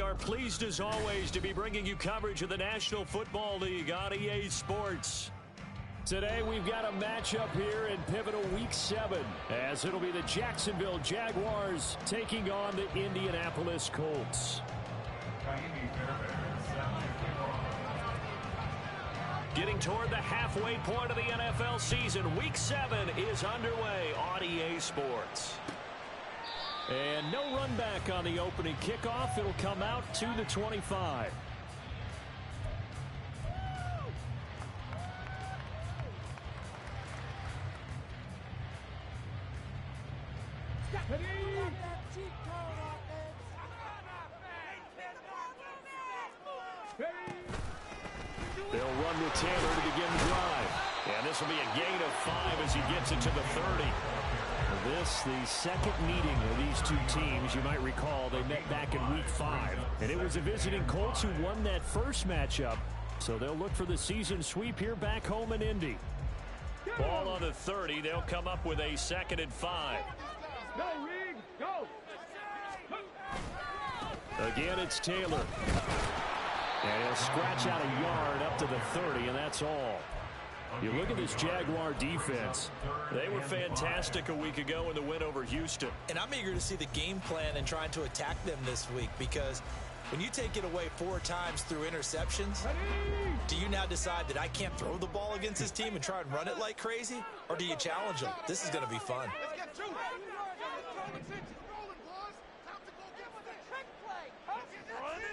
are pleased as always to be bringing you coverage of the National Football League on EA Sports. Today we've got a matchup here in pivotal Week 7, as it'll be the Jacksonville Jaguars taking on the Indianapolis Colts. Getting toward the halfway point of the NFL season, Week 7 is underway on EA Sports. And no run back on the opening kickoff. It'll come out to the 25. They'll run with Taylor to begin the drive. And this will be a gain of 5 as he gets it to the 30. This, the second meeting of these two teams. You might recall they met back in Week 5. And it was the visiting Colts who won that first matchup. So they'll look for the season sweep here back home in Indy. Ball on the 30. They'll come up with a 2nd and 5. Go, Reed, go! Again, it's Taylor. And he'll scratch out a yard up to the 30, and that's all. You look at this Jaguar defense. They were fantastic a week ago in the win over Houston. And I'm eager to see the game plan and trying to attack them this week, because when you take it away 4 times through interceptions, do you now decide that I can't throw the ball against this team and try and run it like crazy? Or do you challenge them? This is going to be fun.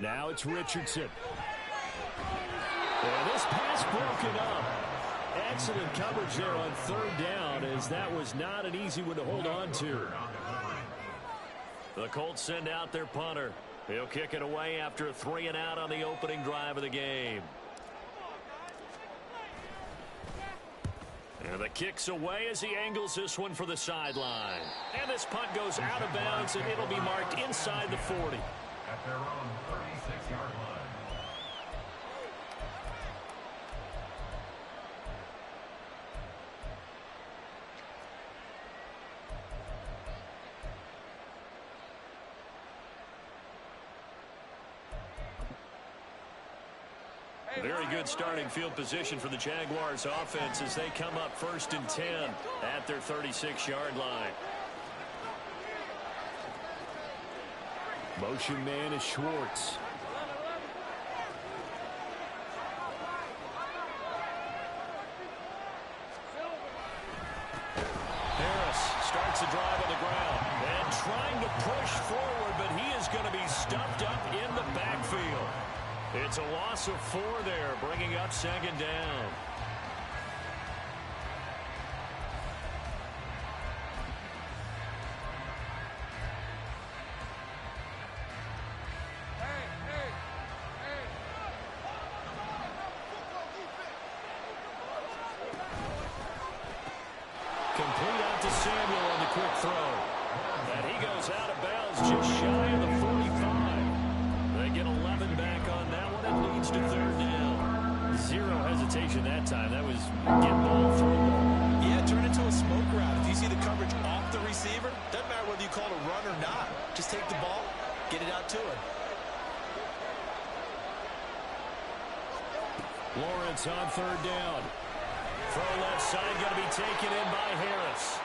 Now it's Richardson. And this pass broken up. Excellent coverage there on 3rd down, as that was not an easy one to hold on to. The Colts send out their punter. He'll kick it away after a 3 and out on the opening drive of the game. And the kick's away as he angles this one for the sideline. And this punt goes out of bounds, and it'll be marked inside the 40. At their own 36-yard line. Very good starting field position for the Jaguars offense as they come up 1st and 10 at their 36-yard line. Motion man is Schwartz. Harris starts the drive on the ground and trying to push forward, but he is going to be stuffed up in the backfield. It's a loss of 4 there, bringing up 2nd down. Complete out to Samuel on the quick throw. And he goes out of bounds just shy of the 45. They get 11 back on that one. It leads to 3rd down. 0 hesitation that time. That was get ball, throw ball. Yeah, turn into a smoke route. If you see the coverage off the receiver, doesn't matter whether you call it a run or not. Just take the ball, get it out to him. Lawrence on 3rd down. Throw left side going to be taken in by Harris.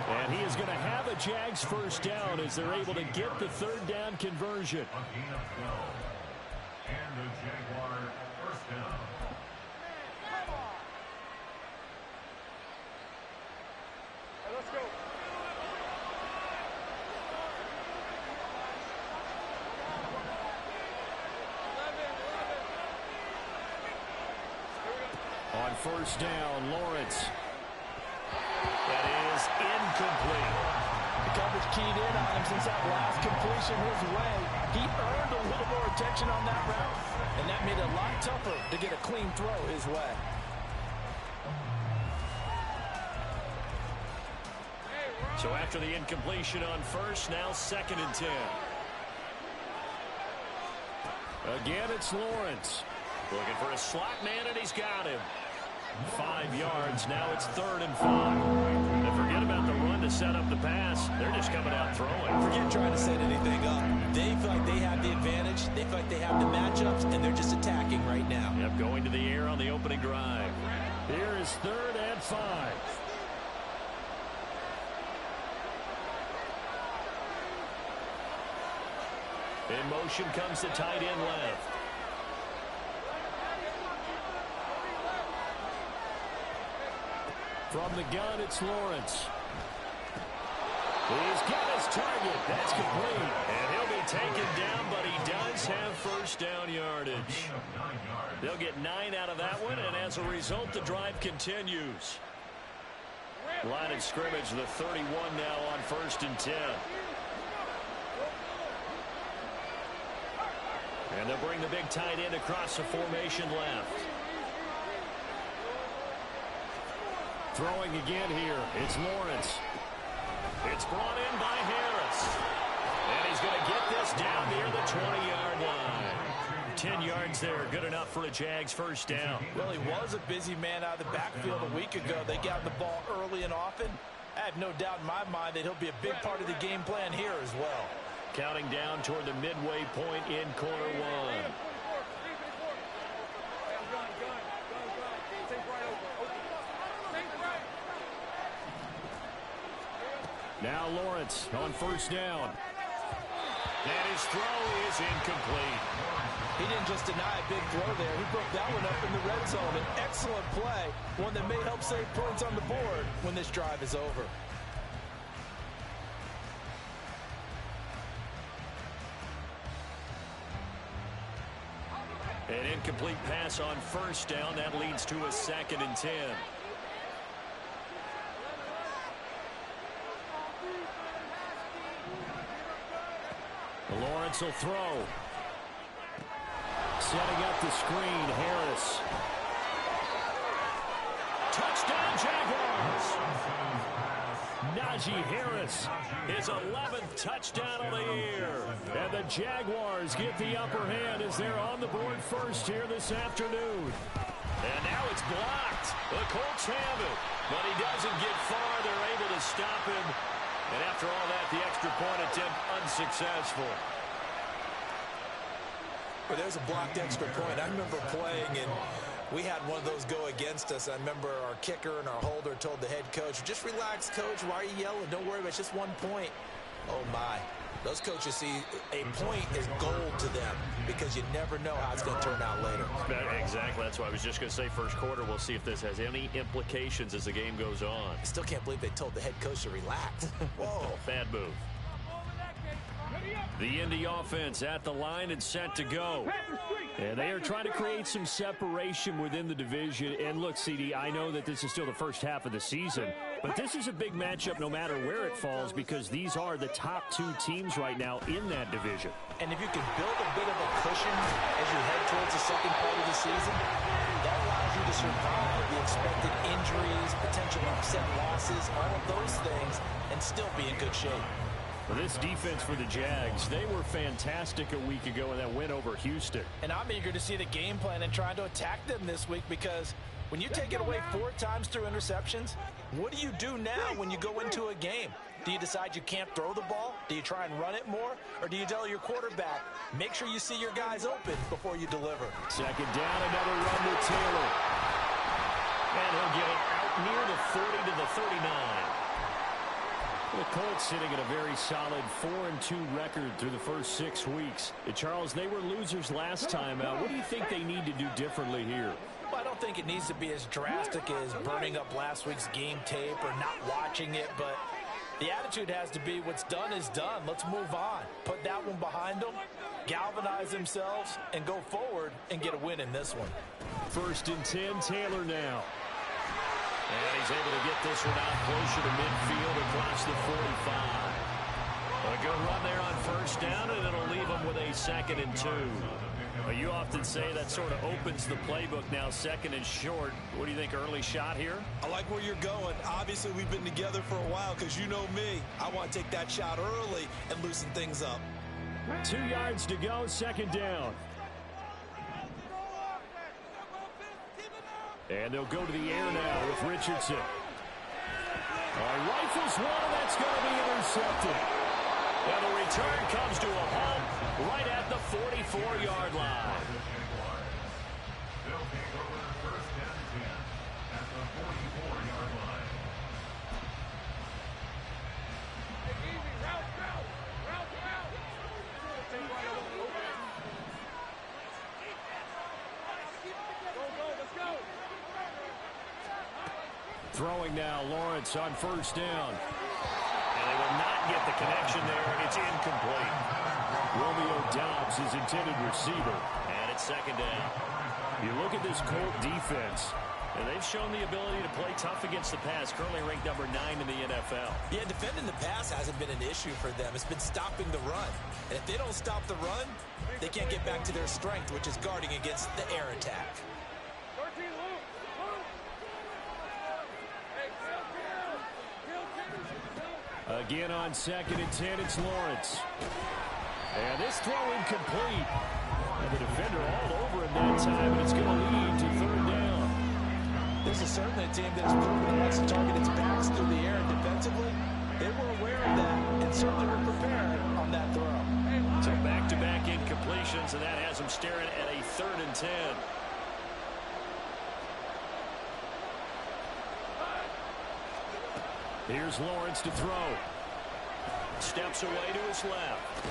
And he is going to have a Jags 1st down as they're able to get the 3rd down conversion. A gain of 12. And the Jaguar 1st down. Let's go. On 1st down, Lawrence. That is incomplete. The coverage keyed in on him since that last completion his way. He earned a little more attention on that route, and that made it a lot tougher to get a clean throw his way. So after the incompletion on 1st, now 2nd and 10. Again, it's Lawrence. Looking for a slot man, and he's got him. 5 yards. Now it's 3rd and 5. And forget about the run to set up the pass. They're just coming out throwing. Forget trying to set anything up. They feel like they have the advantage. They feel like they have the matchups, and they're just attacking right now. Yep, going to the air on the opening drive. Here is 3rd and 5. In motion comes the tight end left. From the gun, it's Lawrence. He's got his target. That's complete. And he'll be taken down, but he does have first down yardage. They'll get 9 out of that one, and as a result, the drive continues. Line of scrimmage, the 31 now on 1st and 10. And they'll bring the big tight end across the formation left. Throwing again here. It's Lawrence. It's brought in by Harris. And he's going to get this down near the 20-yard line. 10 yards there, good enough for a Jags first down. Well, he was a busy man out of the backfield a week ago. They got the ball early and often. I have no doubt in my mind that he'll be a big part of the game plan here as well. Counting down toward the midway point in quarter 1. Now Lawrence on 1st down. And his throw is incomplete. He didn't just deny a big throw there. He broke that one up in the red zone. An excellent play, one that may help save points on the board when this drive is over. An incomplete pass on 1st down. That leads to a 2nd and 10. Lawrence will throw. Setting up the screen, Harris. Touchdown, Jaguars! Najee Harris, his 11th touchdown of the year. And the Jaguars get the upper hand as they're on the board first here this afternoon. And now it's blocked. The Colts have it, but he doesn't get far. They're able to stop him. And after all that, the extra point attempt unsuccessful. Well, there's a blocked extra point. I remember playing, and we had one of those go against us. I remember our kicker and our holder told the head coach, just relax, coach. Why are you yelling? Don't worry about it. It's just 1 point. Oh, my. Those coaches see a point is gold to them because you never know how it's going to turn out later. Exactly. That's why I was just going to say first quarter. We'll see if this has any implications as the game goes on. I still can't believe they told the head coach to relax. Whoa, bad move. The Indy offense at the line and set to go. And they are trying to create some separation within the division. And look, CD, I know that this is still the first half of the season, but this is a big matchup no matter where it falls because these are the top 2 teams right now in that division. And if you can build a bit of a cushion as you head towards the second part of the season, that allows you to survive the expected injuries, potential upset losses, all of those things, and still be in good shape. Well, this defense for the Jags, they were fantastic a week ago in that win over Houston. And I'm eager to see the game plan and trying to attack them this week because when you take it away 4 times through interceptions, what do you do now when you go into a game? Do you decide you can't throw the ball? Do you try and run it more? Or do you tell your quarterback, make sure you see your guys open before you deliver? 2nd down, another run with Taylor. And he'll get it out near the 40 to the 39. The Colts sitting at a very solid 4-2 record through the first 6 weeks. Charles, they were losers last time out. What do you think they need to do differently here? Well, I don't think it needs to be as drastic as burning up last week's game tape or not watching it, but the attitude has to be what's done is done. Let's move on. Put that one behind them, galvanize themselves, and go forward and get a win in this one. 1st and 10, Taylor now. And he's able to get this one out closer to midfield across the 45. A good run there on 1st down, and it'll leave him with a 2nd and 2. Well, you often say that sort of opens the playbook now, 2nd and short. What do you think, early shot here? I like where you're going. Obviously, we've been together for a while because you know me. I want to take that shot early and loosen things up. 2 yards to go, 2nd down. And they'll go to the air now with Richardson. Rifles one, and that's going to be intercepted. And the return comes to a halt right at the 44-yard line. They'll take over first and 10 at the 44-yard line. Easy, route. Go, let's go. Throwing now, Lawrence on first down. And they will not get the connection there. It's incomplete. Romeo Dobbs is intended receiver. And it's second down. You look at this Colt defense, and they've shown the ability to play tough against the pass. Currently ranked number 9 in the NFL. Yeah, defending the pass hasn't been an issue for them. It's been stopping the run. And if they don't stop the run, they can't get back to their strength, which is guarding against the air attack. 13, Luke. Again on second and 10, it's Lawrence. And this throw incomplete. And the defender all over him that time, and it's going to lead to third down. This is certainly a team that has proven it wants to target its backs through the air, and defensively, they were aware of that and certainly were prepared on that throw. So back-to-back incompletions, and that has them staring at a third and 10. Here's Lawrence to throw. Steps away to his left.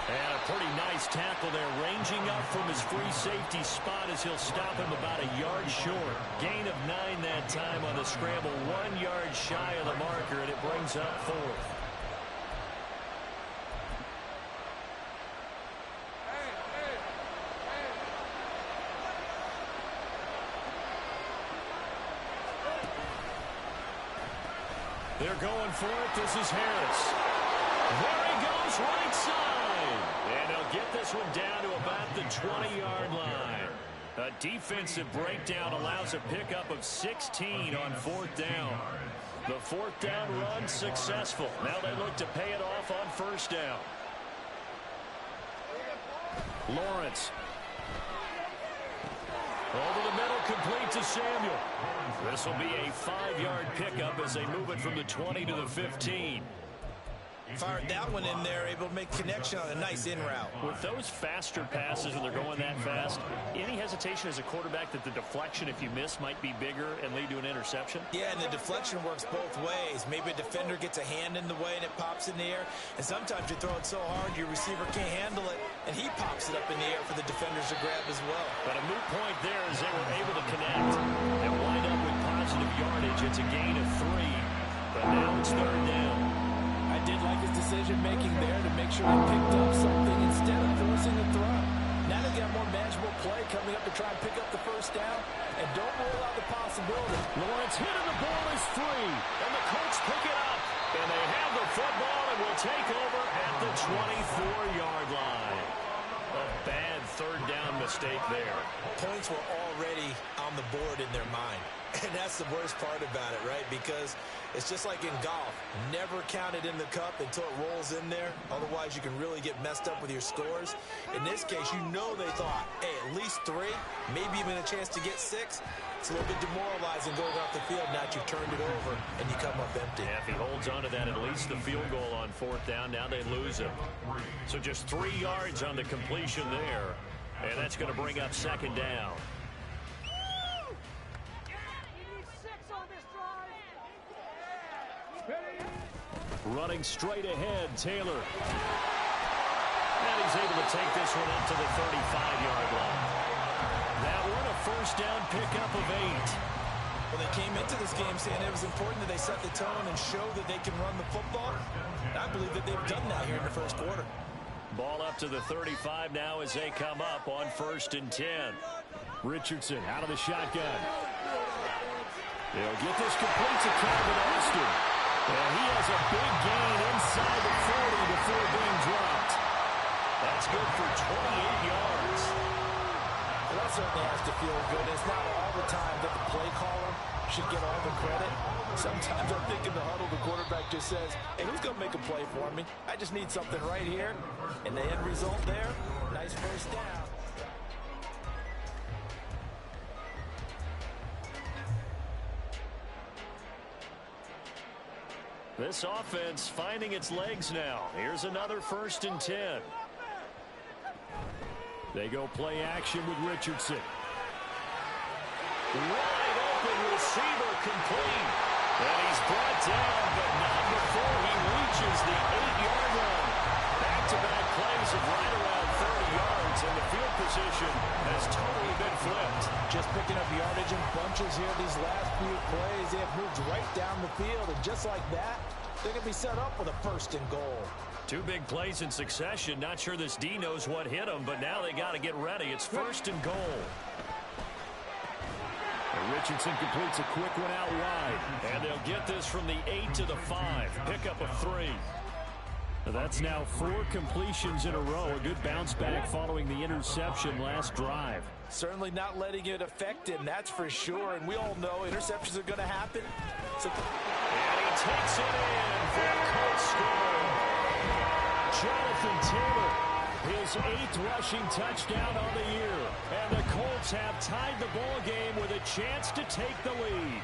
And a pretty nice tackle there, ranging up from his free safety spot as he'll stop him about a yard short. Gain of 9 that time on the scramble, 1 yard shy of the marker, and it brings up fourth. They're going for it. This is Harris. There he goes, right side. And he'll get this one down to about the 20-yard line. A defensive breakdown allows a pickup of 16 on fourth down. The fourth down run successful. Now they look to pay it off on first down. Lawrence. Over the middle, complete to Samuel. This will be a 5-yard pickup as they move it from the 20 to the 15. Fired that one in there, able to make connection on a nice in route. With those faster passes when they're going that fast, any hesitation as a quarterback that the deflection, if you miss, might be bigger and lead to an interception? Yeah, and the deflection works both ways. Maybe a defender gets a hand in the way and it pops in the air. And sometimes you throw it so hard your receiver can't handle it, and he pops it up in the air for the defenders to grab as well. But a moot point there as they were able to connect and wind up with positive yardage. It's a gain of 3, but now it's third down. I did like his decision-making there to make sure he picked up something instead of forcing the throw. Now they got more manageable play coming up to try and pick up the first down, and don't rule out the possibility. Lawrence hit and the ball is free, and the Colts pick it up, and they have the football and will take over at the 24-yard line. A bad third down mistake there. Points were already on the board in their mind. And that's the worst part about it, right? Because it's just like in golf. Never count it in the cup until it rolls in there. Otherwise, you can really get messed up with your scores. In this case, you know they thought, hey, at least 3, maybe even a chance to get 6. It's a little bit demoralizing going off the field. Now that you've turned it over and you come up empty. Yeah, if he holds on to that, at least the field goal on fourth down. Now they lose him. So just 3 yards on the completion there. And that's going to bring up second down. Running straight ahead, Taylor. And he's able to take this one up to the 35-yard line. That one, a first down pickup of 8. Well, they came into this game saying it was important that they set the tone and show that they can run the football. I believe that they've done that here in the first quarter. Ball up to the 35 now as they come up on first and 10. Richardson out of the shotgun. They'll get this complete to Calvin Austin. And he has a big gain inside the 40 before being dropped. That's good for 28 yards. Well, that certainly has to feel good. It's not all the time that the play caller should get all the credit. Sometimes I think in the huddle, the quarterback just says, hey, who's going to make a play for me? I just need something right here. And the end result there, nice first down. This offense finding its legs now. Here's another 1st and 10. They go play action with Richardson. Wide open receiver complete. And he's brought down, but not before he reaches the 8-yard line. Back-to-back plays of right around 30 yards, and the field position has totally been flipped. Just picking up yardage in bunches here these last few plays. They have moved right down the field, and just like that, they're going to be set up with a 1st and goal. 2 big plays in succession. Not sure this D knows what hit him, but now they got to get ready. It's 1st and goal. And Richardson completes a quick one out wide. And they'll get this from the 8 to the 5. Pickup of 3. That's now 4 completions in a row. A good bounce back following the interception last drive. Certainly not letting it affect him, that's for sure. And we all know interceptions are going to happen. And he takes it in for a Colts score. Jonathan Taylor, his 8th rushing touchdown on the year. And the Colts have tied the ball game with a chance to take the lead.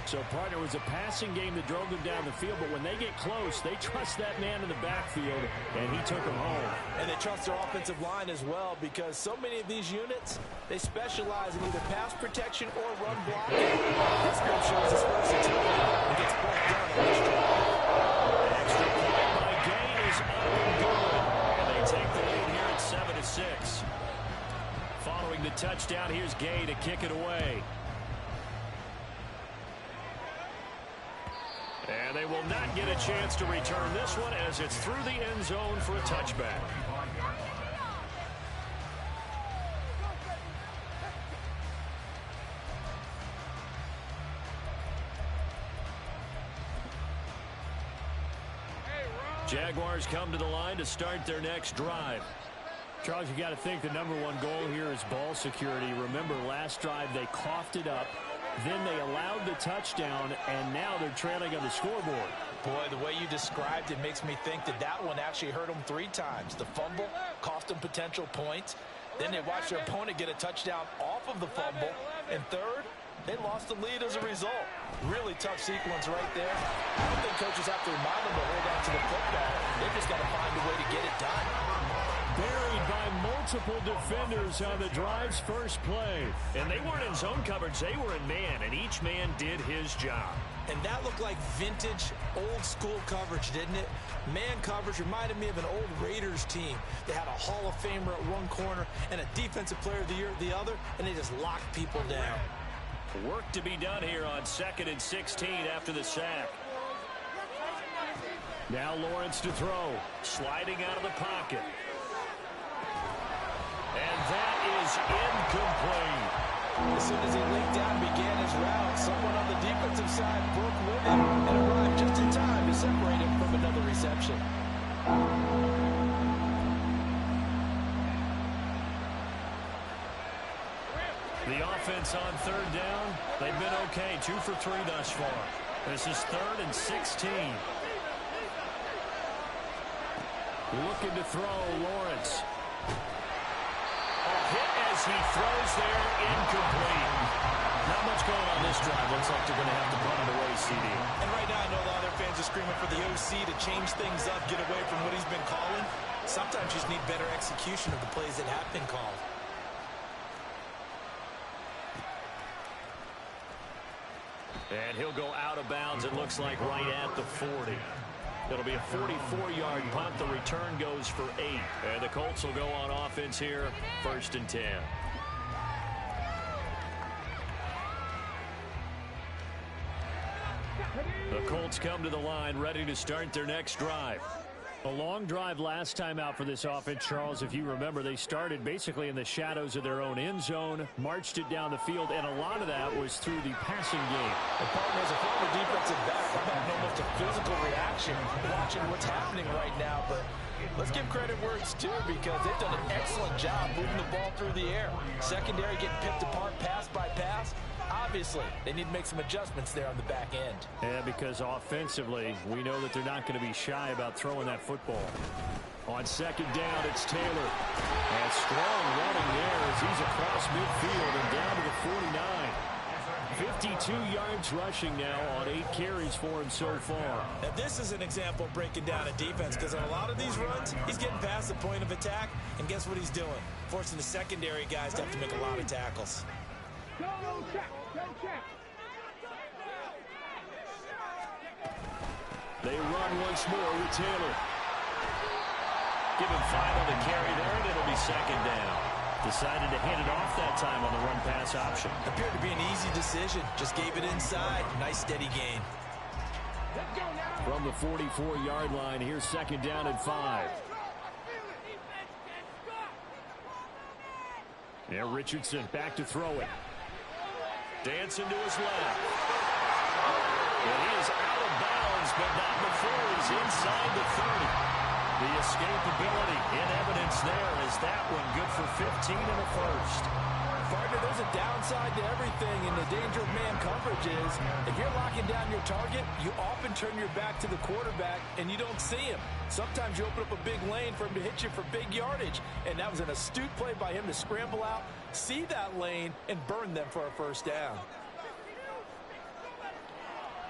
So, partner, it was a passing game that drove them down the field, but when they get close, they trust that man in the backfield, and he took them home. And they trust their offensive line as well, because so many of these units, they specialize in either pass protection or run blocking. This group shows his versatility and gets brought down on this drive. Extra point by Gay is up and good, and they take the lead here at 7-6. Following the touchdown, here's Gay to kick it away. And they will not get a chance to return this one as it's through the end zone for a touchback. Jaguars come to the line to start their next drive. Charles, you got to think the #1 goal here is ball security. Remember, last drive they coughed it up. Then they allowed the touchdown, and now they're trailing on the scoreboard. Boy, the way you described it makes me think that that one actually hurt them 3 times. The fumble cost them potential points. Then they watched their opponent get a touchdown off of the fumble. And third, they lost the lead as a result. Really tough sequence right there. I don't think coaches have to remind them to hold on to the football. They've just got to find a way to get it done. Buried by multiple defenders on the drive's first play. And they weren't in zone coverage. They were in man, and each man did his job. And that looked like vintage, old-school coverage, didn't it? Man coverage reminded me of an old Raiders team. They had a Hall of Famer at one corner and a Defensive Player of the Year at the other, and they just locked people down. Work to be done here on 2nd and 16 after the sack. Now Lawrence to throw. Sliding out of the pocket. And that is incomplete. As soon as he leaped down and began his route, someone on the defensive side broke with him and arrived just in time to separate him from another reception. The offense on 3rd down, they've been okay. 2 for 3 thus far. This is 3rd and 16. Looking to throw, Lawrence. A hit as he throws there, incomplete. Not much going on this drive. Looks like they're going to have to punt it away, CD. And right now I know a lot of their fans are screaming for the OC to change things up, get away from what he's been calling. Sometimes you just need better execution of the plays that have been called. And he'll go out of bounds, it looks like, right at the 40. It'll be a 44-yard punt. The return goes for 8. And the Colts will go on offense here, 1st and 10. The Colts come to the line, ready to start their next drive. A long drive last time out for this offense, Charles. If you remember, they started basically in the shadows of their own end zone, marched it down the field, and a lot of that was through the passing game. The partner is a former defensive back. I'm having almost a physical reaction watching what's happening right now. But let's give credit where it's due, because they've done an excellent job moving the ball through the air. Secondary getting picked apart pass by pass. Obviously, they need to make some adjustments there on the back end. Yeah, because offensively, we know that they're not going to be shy about throwing that football. On 2nd down, it's Taylor. And strong running there as he's across midfield and down to the 49. 52 yards rushing now on 8 carries for him so far. Now, this is an example of breaking down a defense, because on a lot of these runs, he's getting past the point of attack, and guess what he's doing? Forcing the secondary guys to have to make a lot of tackles. They run once more with Taylor. Give him 5 on the carry there, and it'll be second down. Decided to hand it off that time on the run-pass option. Appeared to be an easy decision. Just gave it inside. Nice steady gain. From the 44-yard line, here's second down and 5. Now Richardson back to throw it. Dancing to his left. And he is out of bounds, but not before he's inside the 30. The escapability in evidence there as that one good for 15 and a first. Partner, there's a downside to everything, and the danger of man coverage is if you're locking down your target, you often turn your back to the quarterback and you don't see him. Sometimes you open up a big lane for him to hit you for big yardage, and that was an astute play by him to scramble out, see that lane, and burn them for a first down.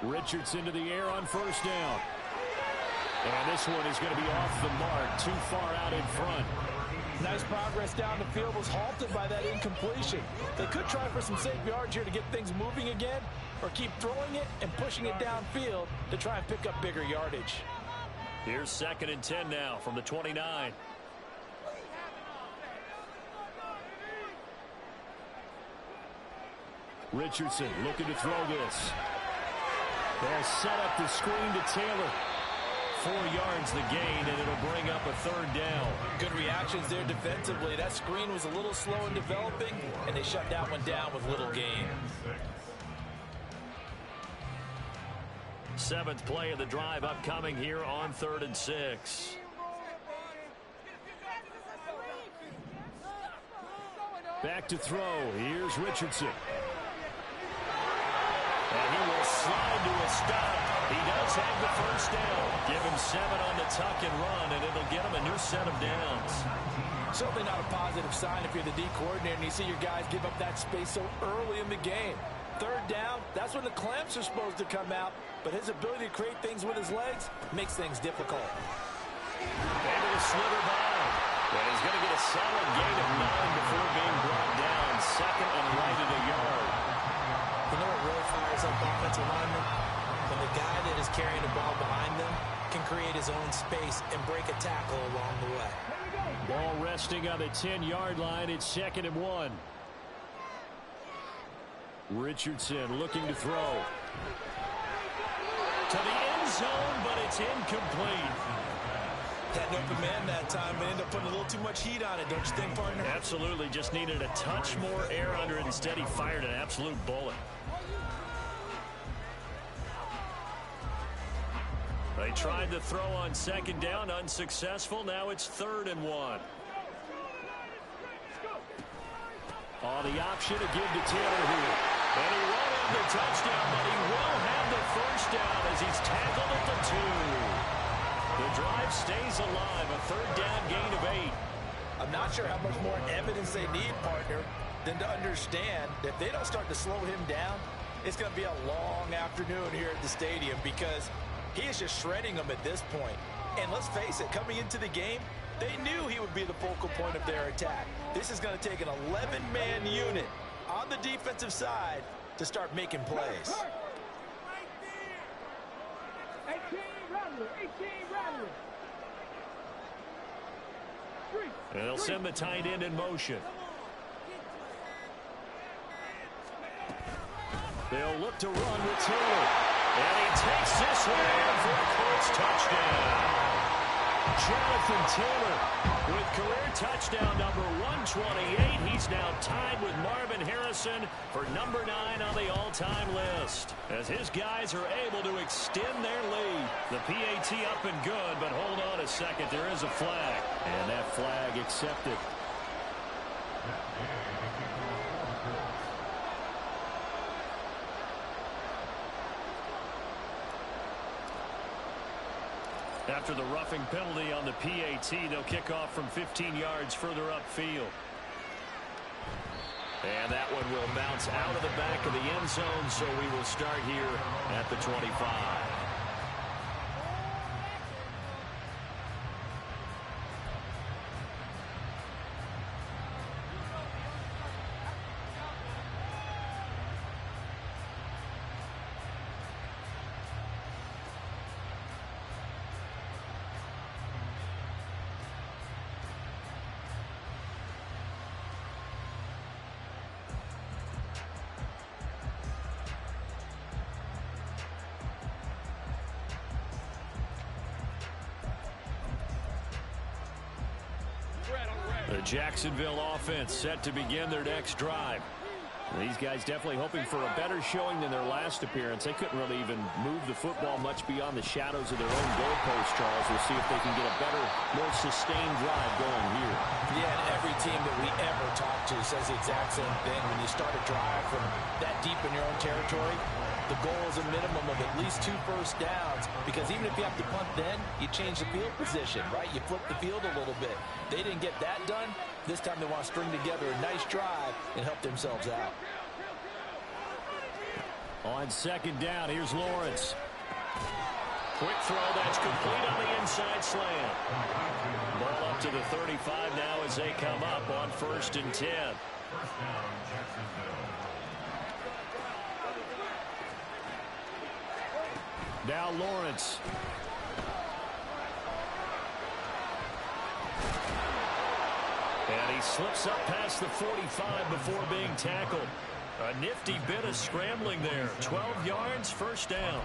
Richardson to the air on first down. And this one is going to be off the mark, too far out in front. Nice progress down the field, was halted by that incompletion. They could try for some safe yards here to get things moving again, or keep throwing it and pushing it downfield to try and pick up bigger yardage. Here's second and 10 now from the 29. Richardson looking to throw this. They'll set up the screen to Taylor. 4 yards the gain, and it'll bring up a third down. Good reactions there defensively. That screen was a little slow in developing, and they shut that one down with little gain. 7th play of the drive upcoming here on 3rd and 6. Back to throw. Here's Richardson. And he will slide to a stop. He does have the first down. Give him 7 on the tuck and run, and it'll get him a new set of downs. Certainly not a positive sign if you're the D coordinator and you see your guys give up that space so early in the game. 3rd down, that's when the clamps are supposed to come out, but his ability to create things with his legs makes things difficult. Able to slither by. And he's going to get a solid gain of 9 before being brought down. Second and right at a yard. You know what really fires up offensive linemen? When the guy that is carrying the ball behind them can create his own space and break a tackle along the way. Ball resting on the 10-yard line. It's second and 1. Richardson looking to throw. To the end zone, but it's incomplete. Had an open man that time, but ended up putting a little too much heat on it, don't you think, partner? Absolutely. Just needed a touch more air under it. Instead, he fired an absolute bullet. They tried to throw on second down, unsuccessful. Now it's 3rd and 1. On the option to give to Taylor here. And he won't have the touchdown, but he will have the first down as he's tackled at the 2. The drive stays alive, a 3rd down gain of 8. I'm not sure how much more evidence they need, partner, than to understand that if they don't start to slow him down, it's going to be a long afternoon here at the stadium because he is just shredding them at this point. And let's face it, coming into the game, they knew he would be the focal point of their attack. This is going to take an 11-man unit on the defensive side to start making plays. And they'll send the tight end in motion. They'll look to run with Taylor. And he takes this one in for a Colts touchdown. Jonathan Taylor with career touchdown number 128. He's now tied with Marvin Harrison for number 9 on the all-time list. As his guys are able to extend their lead. The PAT up and good, but hold on a second. There is a flag. And that flag accepted. After the roughing penalty on the PAT, they'll kick off from 15 yards further upfield. And that one will bounce out of the back of the end zone, so we will start here at the 25. The Jacksonville offense set to begin their next drive. These guys definitely hoping for a better showing than their last appearance. They couldn't really even move the football much beyond the shadows of their own goalpost, Charles. We'll see if they can get a better, more sustained drive going here. Yeah, and every team that we ever talk to says the exact same thing. When you start a drive from that deep in your own territory, the goal is a minimum of at least 2 first downs, because even if you have to punt then, you change the field position, right? You flip the field a little bit. They didn't get that done. This time they want to string together a nice drive and help themselves out. On second down, here's Lawrence. Quick throw, that's complete on the inside slant. Ball up to the 35 now as they come up on 1st and 10. First down, Jacksonville. Now Lawrence. And he slips up past the 45 before being tackled. A nifty bit of scrambling there. 12 yards, first down.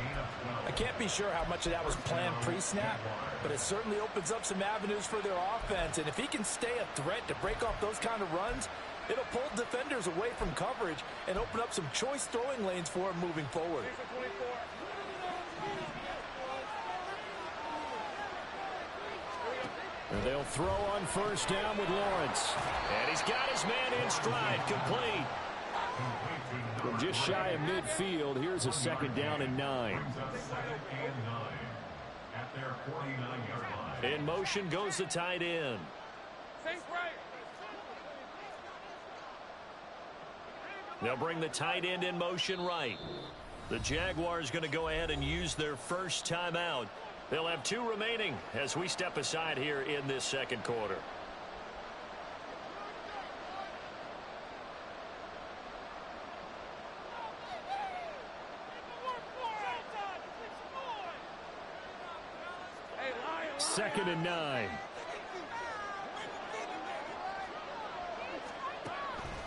I can't be sure how much of that was planned pre-snap, but it certainly opens up some avenues for their offense. And if he can stay a threat to break off those kind of runs, it'll pull defenders away from coverage and open up some choice throwing lanes for him moving forward. And they'll throw on first down with Lawrence. And he's got his man in stride, complete. From just shy of midfield, here's a second down and 9. At their 49-yard line. In motion goes the tight end. They'll bring the tight end in motion right. The Jaguars going to go ahead and use their first timeout. They'll have 2 remaining as we step aside here in this second quarter. Second and 9.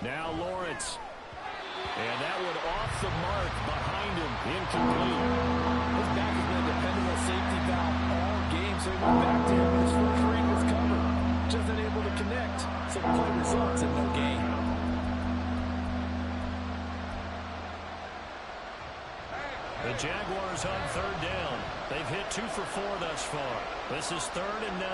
Now Lawrence. And that one off the mark behind him. Incomplete. His back has been a dependable safety valve all game, so he went back to him. His first read was covered. Just unable to connect. So the play results in no gain. The Jaguars on 3rd down. They've hit 2 for 4 thus far. This is 3rd and 9.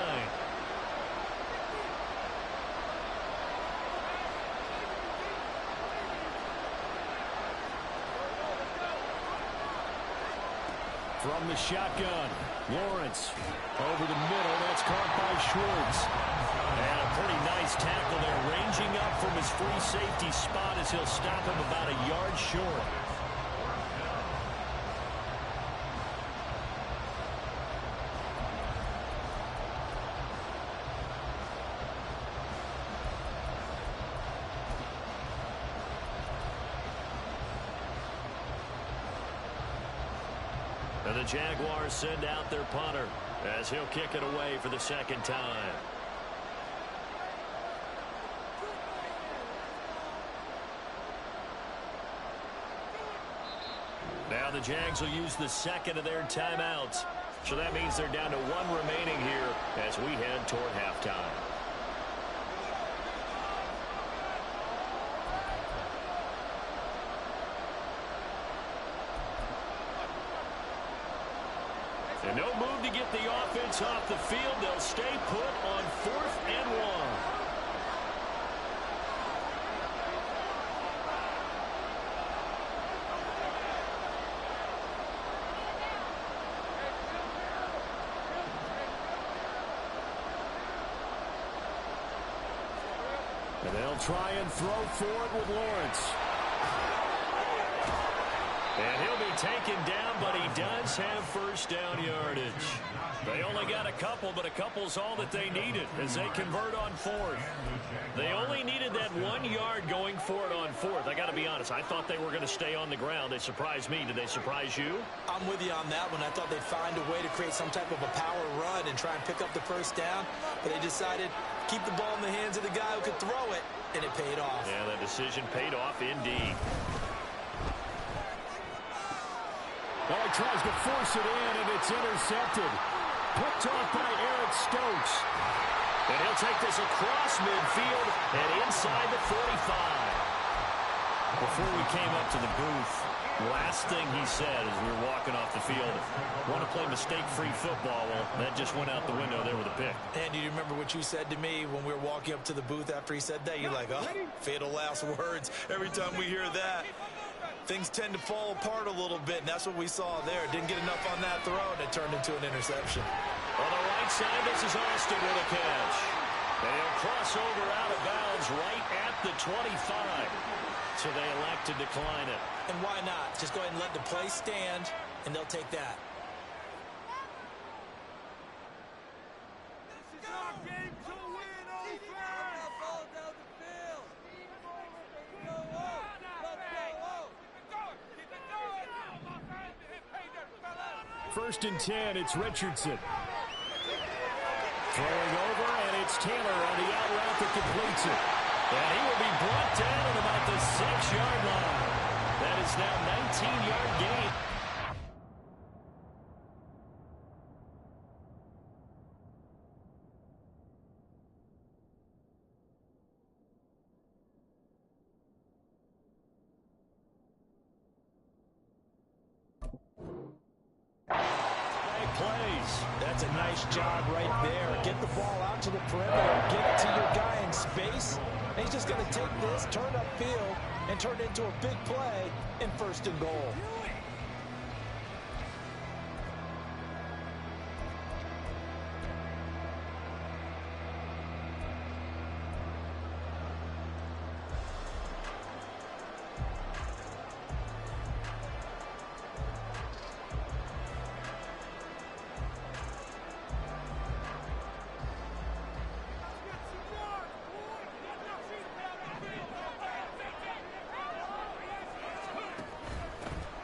From the shotgun, Lawrence over the middle. That's caught by Schwartz. And a pretty nice tackle there, ranging up from his free safety spot as he'll stop him about a yard short. And the Jaguars send out their punter as he'll kick it away for the second time. Now the Jags will use the second of their timeouts. So that means they're down to 1 remaining here as we head toward halftime. And no move to get the offense off the field. They'll stay put on 4th and 1. And they'll try and throw for it with Lawrence. And he'll be taken down, but he does have first down yardage. They only got a couple, but a couple's all that they needed as they convert on fourth. They only needed that 1 yard going for it on fourth. I got to be honest, I thought they were going to stay on the ground. They surprised me. Did they surprise you? I'm with you on that one. I thought they'd find a way to create some type of a power run and try and pick up the first down, but they decided to keep the ball in the hands of the guy who could throw it, and it paid off. Yeah, that decision paid off indeed. Well, he tries to force it in, and it's intercepted. Picked off by Eric Stokes. And he'll take this across midfield and inside the 45. Before we came up to the booth, last thing he said as we were walking off the field, want to play mistake-free football. Well, that just went out the window there with a pick. And do you remember what you said to me when we were walking up to the booth after he said that? You're like, oh, fatal last words. Every time we hear that, things tend to fall apart a little bit, and that's what we saw there. Didn't get enough on that throw, and it turned into an interception. On the right side, this is Austin with a catch. And he'll cross over out of bounds right at the 25. So they elect to decline it. And why not? Just go ahead and let the play stand, and they'll take that. This is our game to win, old fans! Ball down the field! First and 10, it's Richardson. Throwing over, and it's Taylor on the out route that completes it. And he will be brought down at about the 6-yard line. That is now 19-yard gain. That's a nice job right there. Get the ball out to the perimeter, get it to your guy in space, and he's just going to take this, turn upfield, and turn it into a big play in first and goal.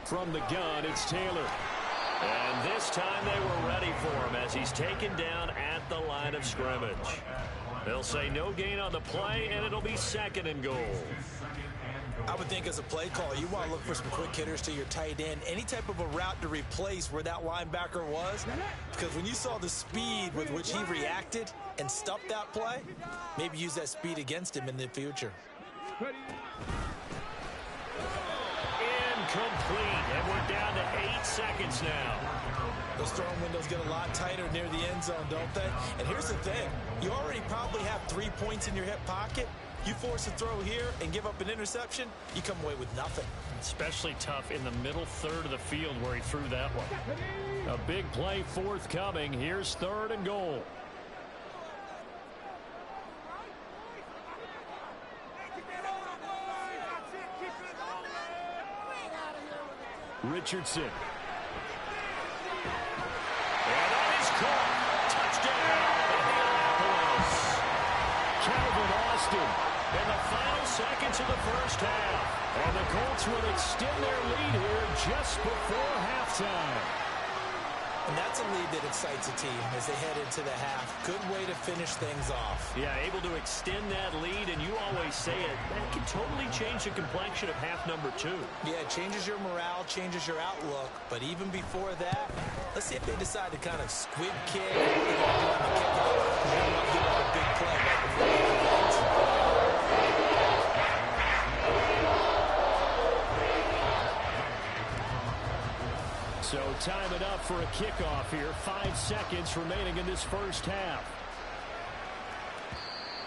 From the gun, it's Taylor. And this time they were ready for him as he's taken down at the line of scrimmage. They'll say no gain on the play, and it'll be second and goal. I would think as a play call, you want to look for some quick hitters to your tight end. Any type of a route to replace where that linebacker was. Because when you saw the speed with which he reacted and stuffed that play, maybe use that speed against him in the future. Complete, and we're down to 8 seconds now. Those throwing windows get a lot tighter near the end zone, don't they? And here's the thing. You already probably have 3 points in your hip pocket. You force a throw here and give up an interception, you come away with nothing. Especially tough in the middle third of the field where he threw that one. A big play forthcoming. Here's third and goal. Richardson. And that is caught. Touchdown, Indianapolis. Calvin Austin. In the final seconds of the first half. And the Colts will extend their lead here just before halftime. And that's a lead that excites a team as they head into the half. Good way to finish things off. Yeah, able to extend that lead, and you always say it, that can totally change the complexion of half number 2. Yeah, it changes your morale, changes your outlook. But even before that, let's see if they decide to kind of squib kick. Give up a big play right before the end. So time it up for a kickoff here. 5 seconds remaining in this first half.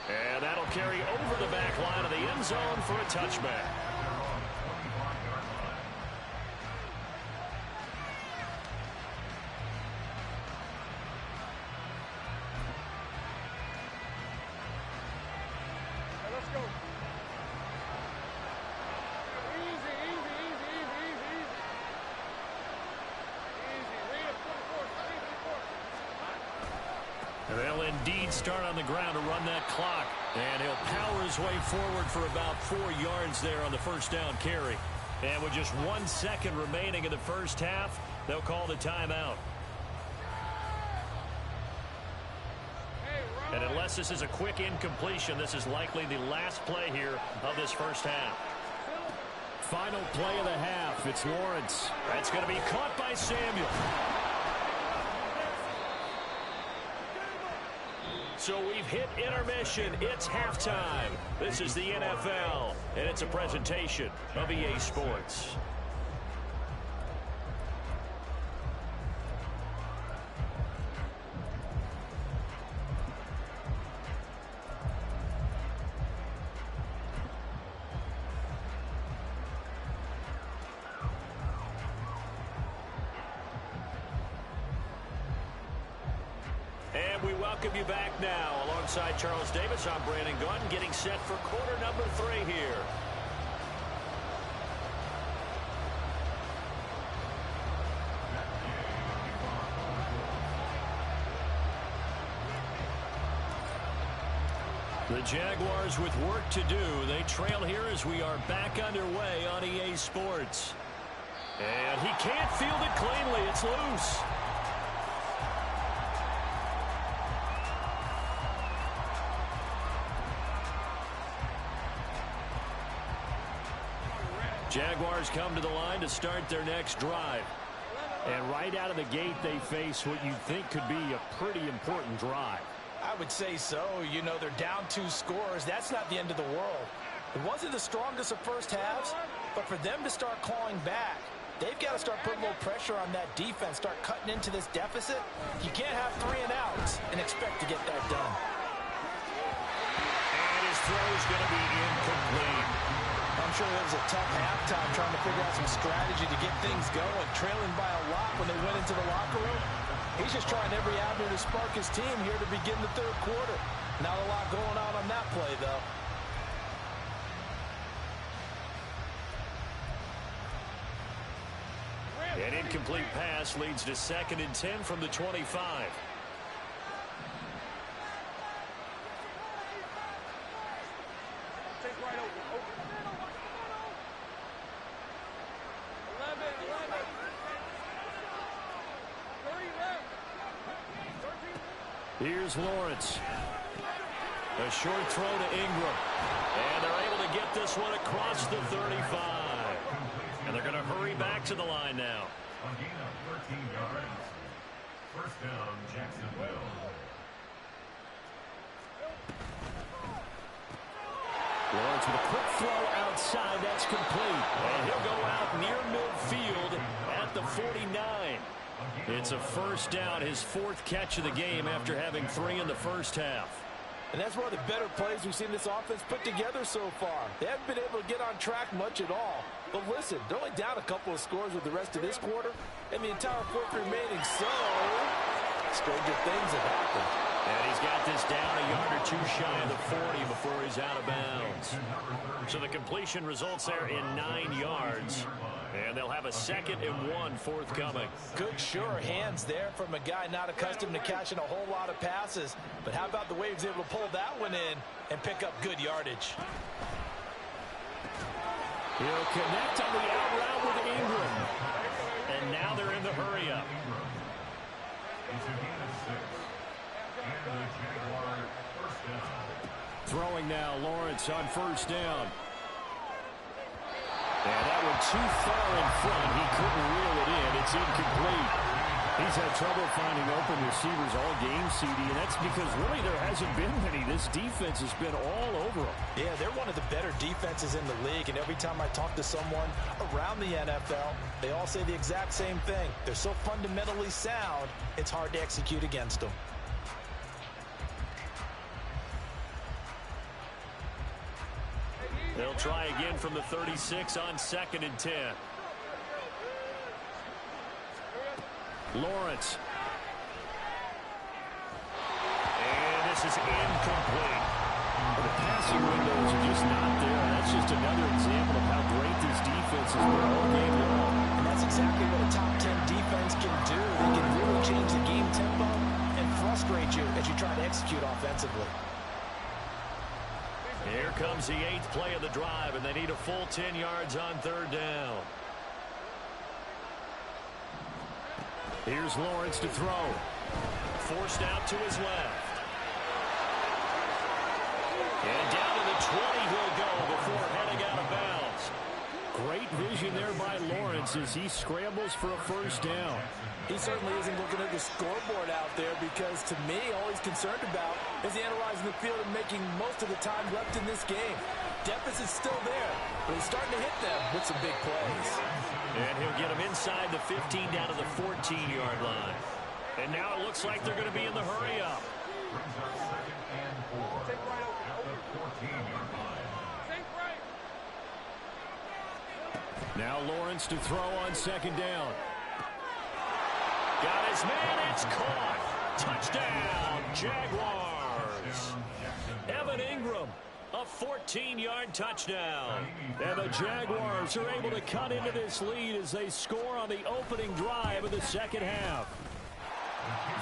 And that'll carry over the back line of the end zone for a touchback. Let's go. And they'll indeed start on the ground to run that clock. And he'll power his way forward for about 4 yards there on the first down carry. And with just 1 second remaining in the first half, they'll call the timeout. And unless this is a quick incompletion, this is likely the last play here of this first half. Final play of the half. It's Lawrence. That's going to be caught by Samuel. So we've hit intermission. It's halftime. This is the NFL, and it's a presentation of EA Sports. And we welcome you back now. Alongside Charles Davis, I'm Brandon Gunn, getting set for quarter number 3 here. The Jaguars with work to do. They trail here as we are back underway on EA Sports. And he can't field it cleanly. It's loose. Jaguars come to the line to start their next drive. And right out of the gate, they face what you think could be a pretty important drive. I would say so. You know, they're down 2 scores. That's not the end of the world. It wasn't the strongest of first halves, but for them to start clawing back, they've got to start putting a little pressure on that defense, start cutting into this deficit. You can't have 3 and outs and expect to get that done. And his throw is going to be incomplete. I'm sure it was a tough halftime trying to figure out some strategy to get things going, trailing by a lot when they went into the locker room. He's just trying every avenue to spark his team here to begin the 3rd quarter. Not a lot going on that play, though. An incomplete pass leads to 2nd and 10 from the 25. Here's Lawrence. A short throw to Ingram. And they're able to get this one across the 35. And they're going to hurry back to the line now. A gain of 13 yards. First down, Jacksonville. Lawrence with a quick throw outside. That's complete. And he'll go out near midfield at the 49. It's a first down, his 4th catch of the game after having 3 in the first half. And that's one of the better plays we've seen this offense put together so far. They haven't been able to get on track much at all. But listen, they're only down a couple of scores with the rest of this quarter and the entire 4th remaining. So, stranger things have happened. And he's got this down a yard or 2 shy of the 40 before he's out of bounds. So the completion results there in 9 yards. And they'll have a 2nd and 1 forthcoming. Good, sure hands there from a guy not accustomed to catching a whole lot of passes. But how about the way he was able to pull that one in and pick up good yardage? He'll connect on the out route with Ingram. And now they're in the hurry-up. It's a gain of 6. And the Jaguar first down. Throwing now, Lawrence on first down. And that one too far in front. He couldn't reel it in. It's incomplete. He's had trouble finding open receivers all game, CD, and that's because really there hasn't been many. This defense has been all over them. Yeah, they're one of the better defenses in the league, and every time I talk to someone around the NFL, they all say the exact same thing. They're so fundamentally sound, it's hard to execute against them. They'll try again from the 36 on 2nd and 10. Lawrence. And this is incomplete. The passing windows are just not there. That's just another example of how great this defense has been all game long. And that's exactly what a top 10 defense can do. They can really change the game tempo and frustrate frustrate you as you try to execute offensively. Here comes the 8th play of the drive, and they need a full 10 yards on 3rd down. Here's Lawrence to throw. Forced out to his left. And down to the 20 he'll go before heading out of bounds. Great vision there by Lawrence as he scrambles for a 1st down. He certainly isn't looking at the scoreboard out there because, to me, all he's concerned about is analyzing the field and making most of the time left in this game. Deficit's still there, but he's starting to hit them with some big plays. And he'll get them inside the 15 down to the 14-yard line. And now it looks like they're going to be in the hurry-up. Now Lawrence to throw on 2nd down. Got his man, it's caught. Touchdown, Jaguars. Evan Ingram, a 14-yard touchdown. And the Jaguars are able to cut into this lead as they score on the opening drive of the 2nd half.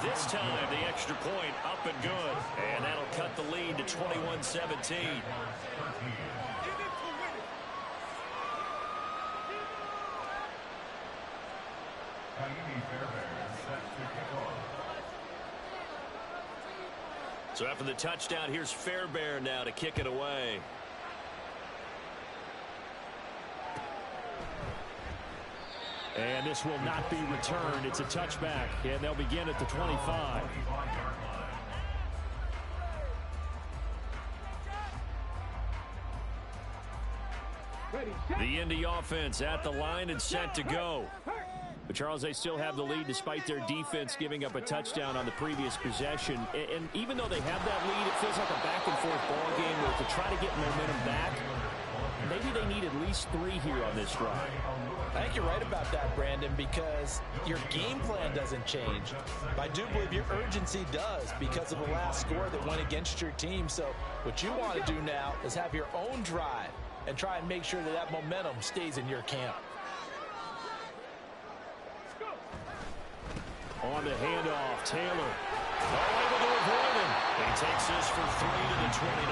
This time, the extra point up and good. And that'll cut the lead to 21-17. So after the touchdown, here's Fairbairn now to kick it away. And this will not be returned. It's a touchback, and they'll begin at the 25. The Indy offense at the line and set to go. But, Charles, they still have the lead despite their defense giving up a touchdown on the previous possession. And even though they have that lead, it feels like a back-and-forth ball game where to try to get momentum back, maybe they need at least 3 here on this drive. I think you're right about that, Brandon, because your game plan doesn't change. But I do believe your urgency does because of the last score that went against your team. So what you want to do now is have your own drive and try and make sure that that momentum stays in your camp. On the handoff, Taylor. Able to avoid him. He takes this for 3 to the 29.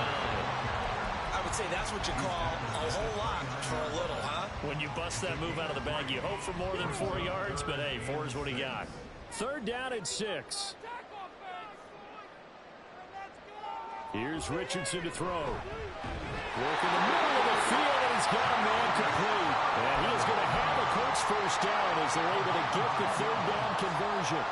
I would say that's what you call a whole lot for a little, huh? When you bust that move out of the bag, you hope for more than 4 yards, but hey, 4 is what he got. 3rd down and 6. Here's Richardson to throw. Work in the middle of the field, and he's got a man complete. And he is going to have a Colts 1st down as they're able to get the 3rd down conversion.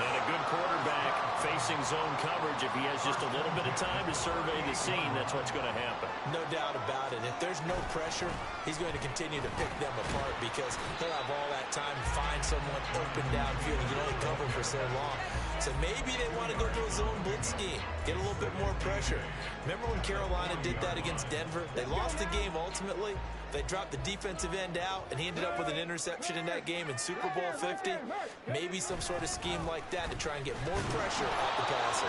And a good quarterback facing zone coverage. If he has just a little bit of time to survey the scene, that's what's going to happen. No doubt about it. If there's no pressure, he's going to continue to pick them apart because he'll have all that time to find someone open downfield. He can only cover for so long. So maybe they want to go to a zone blitz scheme, get a little bit more pressure. Remember when Carolina did that against Denver? They lost the game ultimately. They dropped the defensive end out, and he ended up with an interception in that game in Super Bowl 50. Maybe some sort of scheme like that to try and get more pressure off the passer.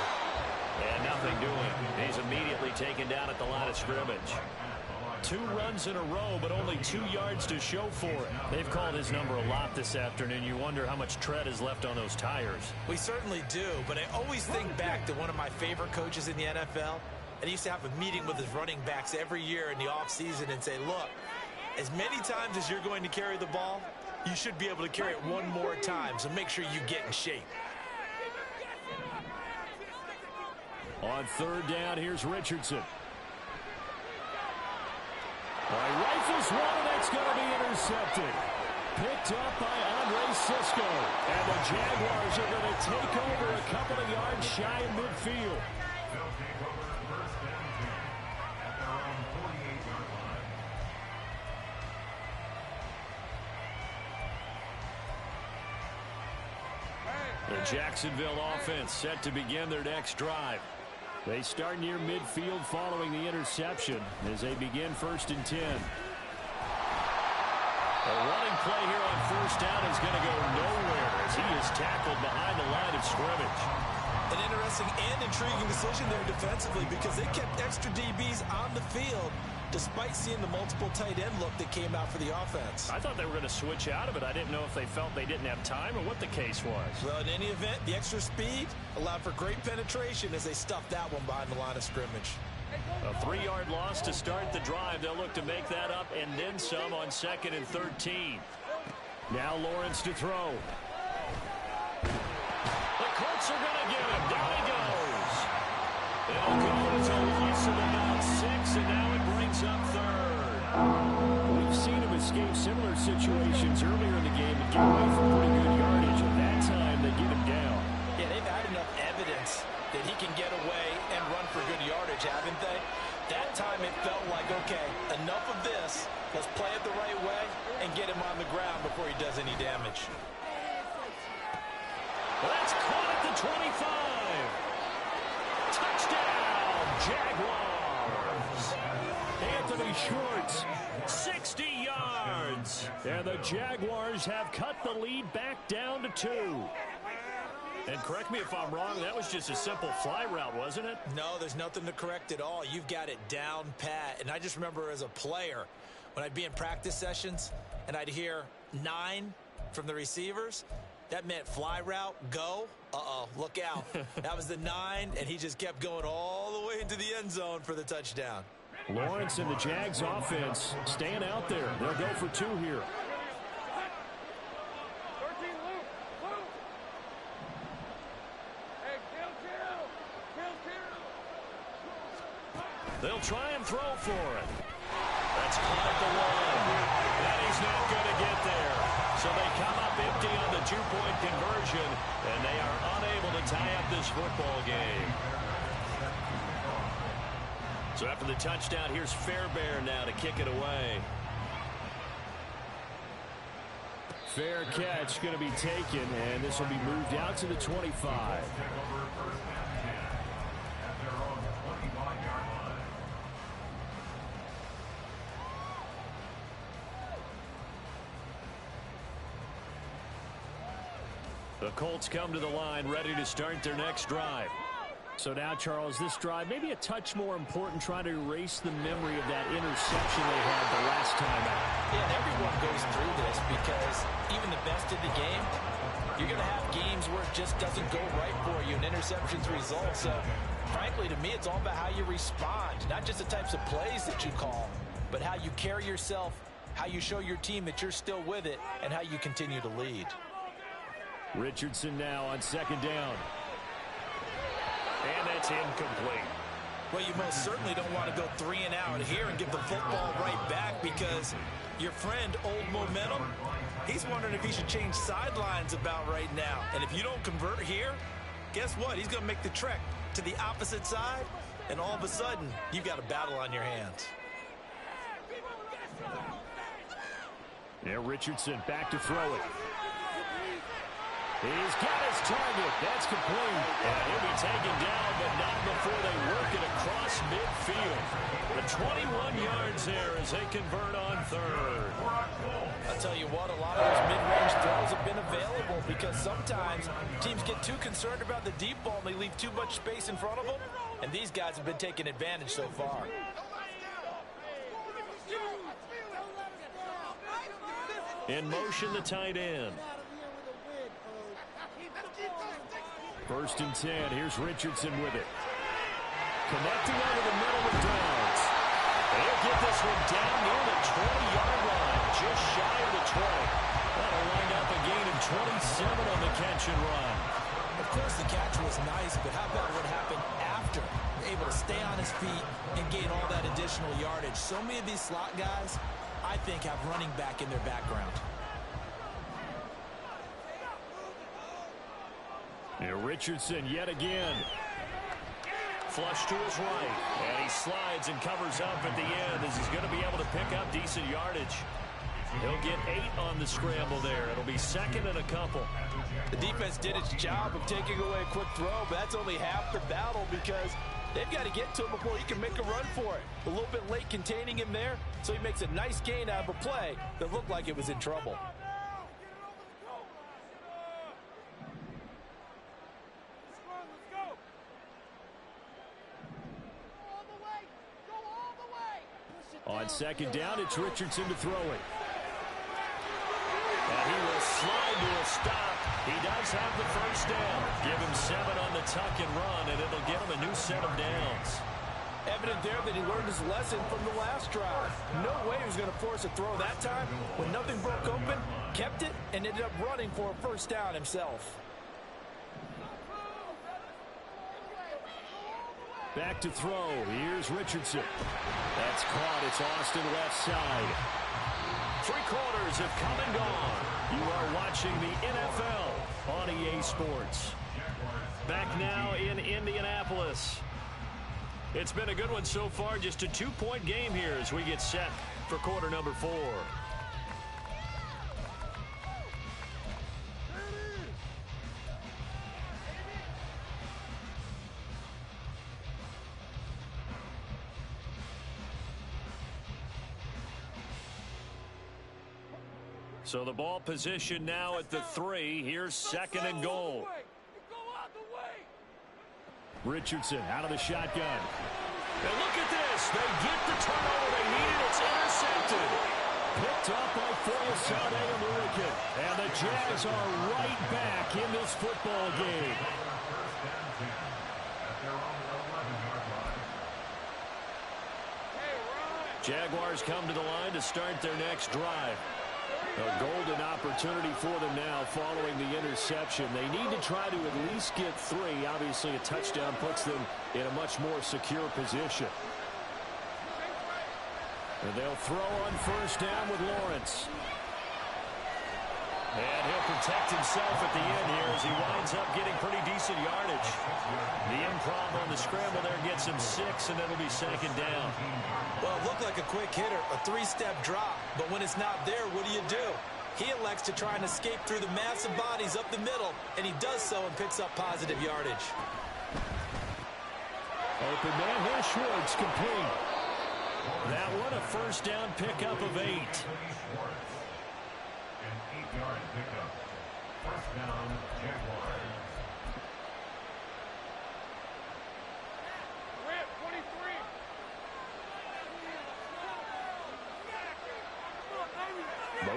And nothing doing. He's immediately taken down at the line of scrimmage. 2 runs in a row, but only 2 yards to show for it. They've called his number a lot this afternoon. You wonder how much tread is left on those tires. We certainly do, but I always think back to one of my favorite coaches in the NFL. And he used to have a meeting with his running backs every year in the offseason and say, look, as many times as you're going to carry the ball, you should be able to carry it one more time, so make sure you get in shape. On 3rd down, here's Richardson. Rifles one, and that's going to be intercepted. Picked up by Andre Sisco. And the Jaguars are going to take over a couple of yards shy of midfield. The Jacksonville offense set to begin their next drive. They start near midfield following the interception as they begin 1st and 10. A running play here on 1st down is going to go nowhere as he is tackled behind the line of scrimmage. An interesting and intriguing decision there defensively because they kept extra DBs on the field despite seeing the multiple tight end look that came out for the offense. I thought they were going to switch out of it. I didn't know if they felt they didn't have time or what the case was. Well, in any event, the extra speed allowed for great penetration as they stuffed that one behind the line of scrimmage. A 3-yard loss to start the drive. They'll look to make that up and then some on 2nd and 13. Now Lawrence to throw. The Colts are going to get him. Down he goes. It'll go to a loss of about 6, and now it brings up 3rd. We've seen him escape similar situations earlier in the game and get away from pretty good yardage. At that time, they get him down. Yeah, they've had enough evidence that he can get away and run for good yardage, haven't they? That time it felt like, okay, enough of this. Let's play it the right way and get him on the ground before he does any damage. That's caught at the 25. Touchdown, Jaguars. Anthony Schwartz, 60 yards. And the Jaguars have cut the lead back down to 2. And correct me if I'm wrong, that was just a simple fly route, wasn't it? No, there's nothing to correct at all. You've got it down pat. And I just remember as a player, when I'd be in practice sessions and I'd hear 9 from the receivers, that meant fly route, go. Uh-oh, look out. That was the 9, and he just kept going all the way into the end zone for the touchdown. Lawrence and the Jags offense staying out there. They'll go for 2 here. They'll try and throw for it. That's caught at the 1. And he's not going to get there. So they come up empty on the 2-point conversion, and they are unable to tie up this football game. So after the touchdown, here's Fairbairn now to kick it away. Fair catch going to be taken, and this will be moved out to the 25. The Colts come to the line, ready to start their next drive. So now, Charles, this drive maybe a touch more important, trying to erase the memory of that interception they had the last time out. Yeah, and everyone goes through this because even the best in the game, you're going to have games where it just doesn't go right for you and interceptions result. So, frankly, to me, it's all about how you respond, not just the types of plays that you call, but how you carry yourself, how you show your team that you're still with it, and how you continue to lead. Richardson now on 2nd down. And that's incomplete. Well, you most certainly don't want to go 3 and out here and give the football right back because your friend, Old Momentum, he's wondering if he should change sidelines about right now. And if you don't convert here, guess what? He's going to make the trek to the opposite side, and all of a sudden, you've got a battle on your hands. Now Richardson back to throw it. He's got his target. That's complete. And he'll be taken down, but not before they work it across midfield. The 21 yards there as they convert on 3rd. I'll tell you what, a lot of those mid-range throws have been available because sometimes teams get too concerned about the deep ball and they leave too much space in front of them. And these guys have been taking advantage so far. In motion, the tight end. 1st and 10. Here's Richardson with it. Connecting over the middle with Downs. They'll get this one down near the 20-yard line, just shy of the 20. That'll wind up a gain of 27 on the catch and run. Of course, the catch was nice, but how about what happened after? Able to stay on his feet and gain all that additional yardage. So many of these slot guys, I think, have running back in their background. Now Richardson yet again. Flush to his right. And he slides and covers up at the end as he's going to be able to pick up decent yardage. He'll get 8 on the scramble there. It'll be 2nd and a couple. The defense did its job of taking away a quick throw, but that's only half the battle because they've got to get to him before he can make a run for it. A little bit late containing him there, so he makes a nice gain out of a play that looked like it was in trouble. On second down, it's Richardson to throw it. And he will slide to a stop. He does have the first down. Give him 7 on the tuck and run, and it'll get him a new set of downs. Evident there that he learned his lesson from the last drive. No way he was going to force a throw that time. When nothing broke open, kept it, and ended up running for a first down himself. Back to throw. Here's Richardson. That's caught. It's Austin left side. 3 quarters have come and gone. You are watching the NFL on EA Sports. Back now in Indianapolis. It's been a good one so far. Just a 2-point game here as we get set for quarter number 4. So the ball position now at the 3. Here's second and goal. Richardson out of the shotgun. And look at this. They get the turnover they needed. It's intercepted. Picked up by Forsythe and Hurricane. And the Jags are right back in this football game. Jaguars come to the line to start their next drive. A golden opportunity for them now following the interception. They need to try to at least get 3. Obviously, a touchdown puts them in a much more secure position. And they'll throw on first down with Lawrence. And he'll protect himself at the end here as he winds up getting pretty decent yardage. The improv on the scramble there gets him 6, and it'll be second down. Well, it looked like a quick hitter, a 3-step drop. But when it's not there, what do? He elects to try and escape through the massive bodies up the middle, and he does so and picks up positive yardage. Open man, here's Schwartz, complete. That one, a first down pickup of 8. An 8-yard pickup. First down, Jaguars.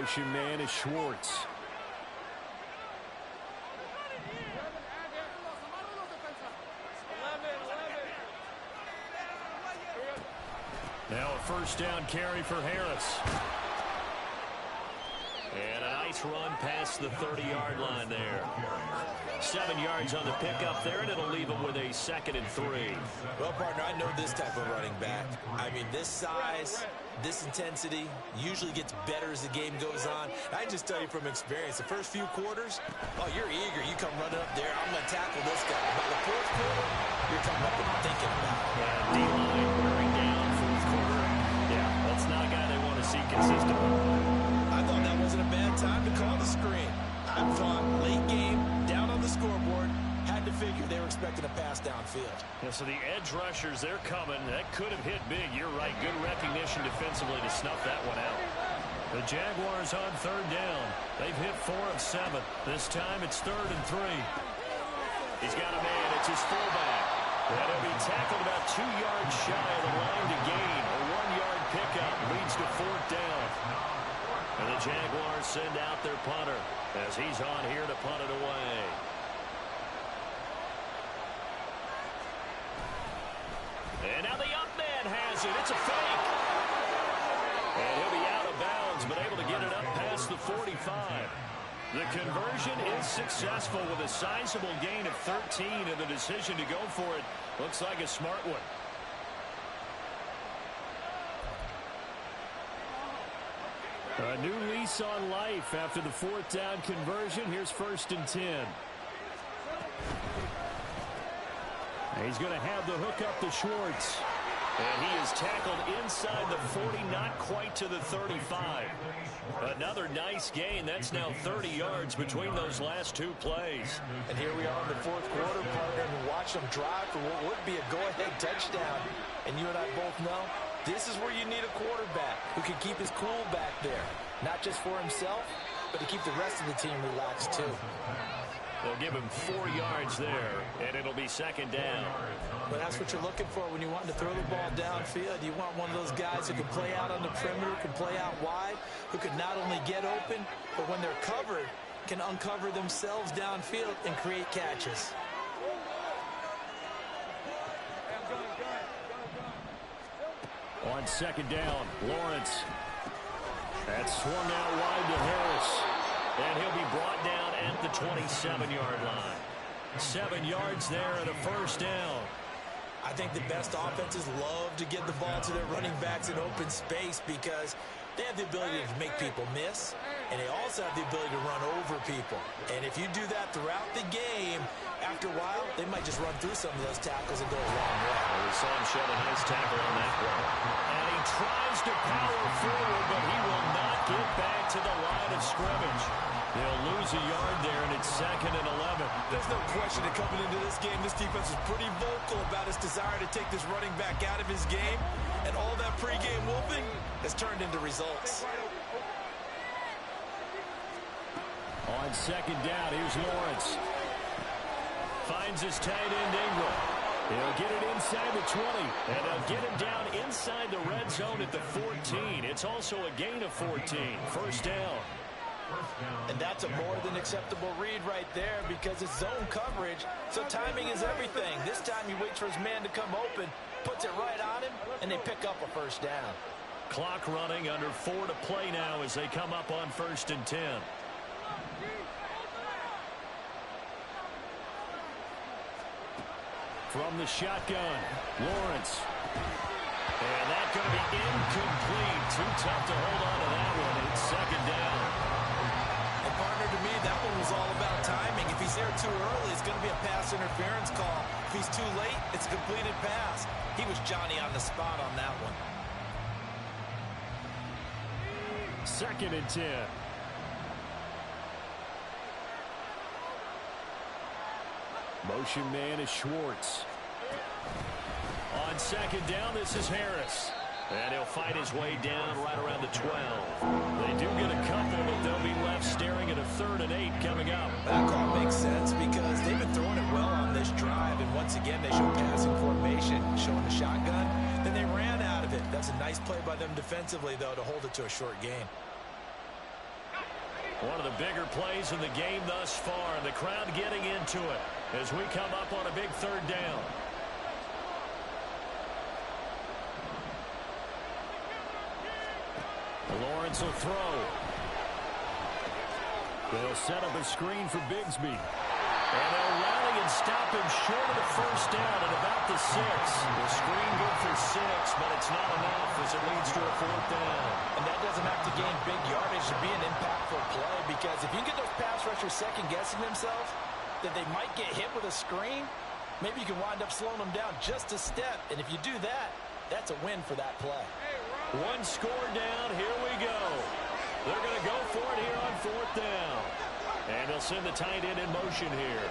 Motion man is Schwartz. Now a first down carry for Harris. And a nice run past the 30-yard line there. 7 yards on the pickup there, and it'll leave him with a second and 3. Well, partner, I know this type of running back. I mean, this size, this intensity usually gets better as the game goes on. I just tell you from experience, the first few quarters, oh, you're eager. You come running up there, I'm going to tackle this guy. By the fourth quarter, you're coming up and thinking about it. Yeah, D-line wearing down fourth quarter. Yeah, that's not a guy they want to see consistently. I thought that wasn't a bad time to call the screen. I thought late game, down on the scoreboard, had to figure they were expecting a pass downfield. Yeah, so the edge rushers, they're coming. That could have hit big. You're right. Good recognition defensively to snuff that one out. The Jaguars on third down. They've hit 4 of 7. This time it's 3rd and 3. He's got a man. It's his fullback. And he'll be tackled about 2 yards shy of the line to gain. A 1-yard pickup leads to 4th down. And the Jaguars send out their punter as he's on here to punt it away. And now the up man has it. It's a fake. And he'll be out of bounds, but able to get it up past the 45. The conversion is successful with a sizable gain of 13, and the decision to go for it looks like a smart one. A new lease on life after the 4th down conversion. Here's 1st and 10. He's going to have the hook up to Schwartz. And he is tackled inside the 40, not quite to the 35. Another nice gain. That's now 30 yards between those last 2 plays. And here we are in the 4th quarter, partner, and watch them drive for what would be a go-ahead touchdown. And you and I both know this is where you need a quarterback who can keep his cool back there. Not just for himself, but to keep the rest of the team relaxed too. They'll give him 4 yards there, and it'll be second down. But that's what you're looking for when you want to throw the ball downfield. You want one of those guys who can play out on the perimeter, can play out wide, who can not only get open, but when they're covered, can uncover themselves downfield and create catches. On second down, Lawrence. That's swung out wide to Harris. And he'll be brought down at the 27-yard line. 7 yards there and a first down. I think the best offenses love to get the ball to their running backs in open space because they have the ability to make people miss, and they also have the ability to run over people. And if you do that throughout the game, after a while, they might just run through some of those tackles and go a long way. Well, we saw him shed a nice tackle on that play. And he tries to power forward, but he will not get back to the line of scrimmage. They'll lose a yard there, and it's 2nd and 11. There's no question that coming into this game, this defense is pretty vocal about its desire to take this running back out of his game. And all that pregame whooping has turned into results. On second down, here's Lawrence. Finds his tight end, Ingram. He'll get it inside the 20, and they'll get him down inside the red zone at the 14. It's also a gain of 14. First down. And that's a more than acceptable read right there because it's zone coverage, so timing is everything. This time he waits for his man to come open, puts it right on him, and they pick up a first down. Clock running, under 4 to play now as they come up on 1st and 10. From the shotgun, Lawrence. And that's going to be incomplete. Too tough to hold on to that one. It's second down. And partner, to me, that one was all about timing. If he's there too early, it's going to be a pass interference call. If he's too late, it's a completed pass. He was Johnny on the spot on that one. 2nd and 10. Motion man is Schwartz. On second down, this is Harris. And he'll fight his way down right around the 12. They do get a couple, but they'll be left staring at a 3rd and 8 coming up. That call makes sense because they've been throwing it well on this drive. And once again, they show passing formation, showing the shotgun. Then they ran out of it. That's a nice play by them defensively, though, to hold it to a short gain. One of the bigger plays in the game thus far, and the crowd getting into it as we come up on a big 3rd down. Lawrence will throw. They'll set up a screen for Bigsby. And they'll rally and stop him short of the first down at about the 6. The screen good for 6, but it's not enough as it leads to a 4th down. And that doesn't have to gain big yardage to be an impactful play because if you get those pass rushers second-guessing themselves that they might get hit with a screen, maybe you can wind up slowing them down just a step. And if you do that, that's a win for that play. One score down. Here we go. They're going to go for it here on 4th down. And they'll send the tight end in motion here.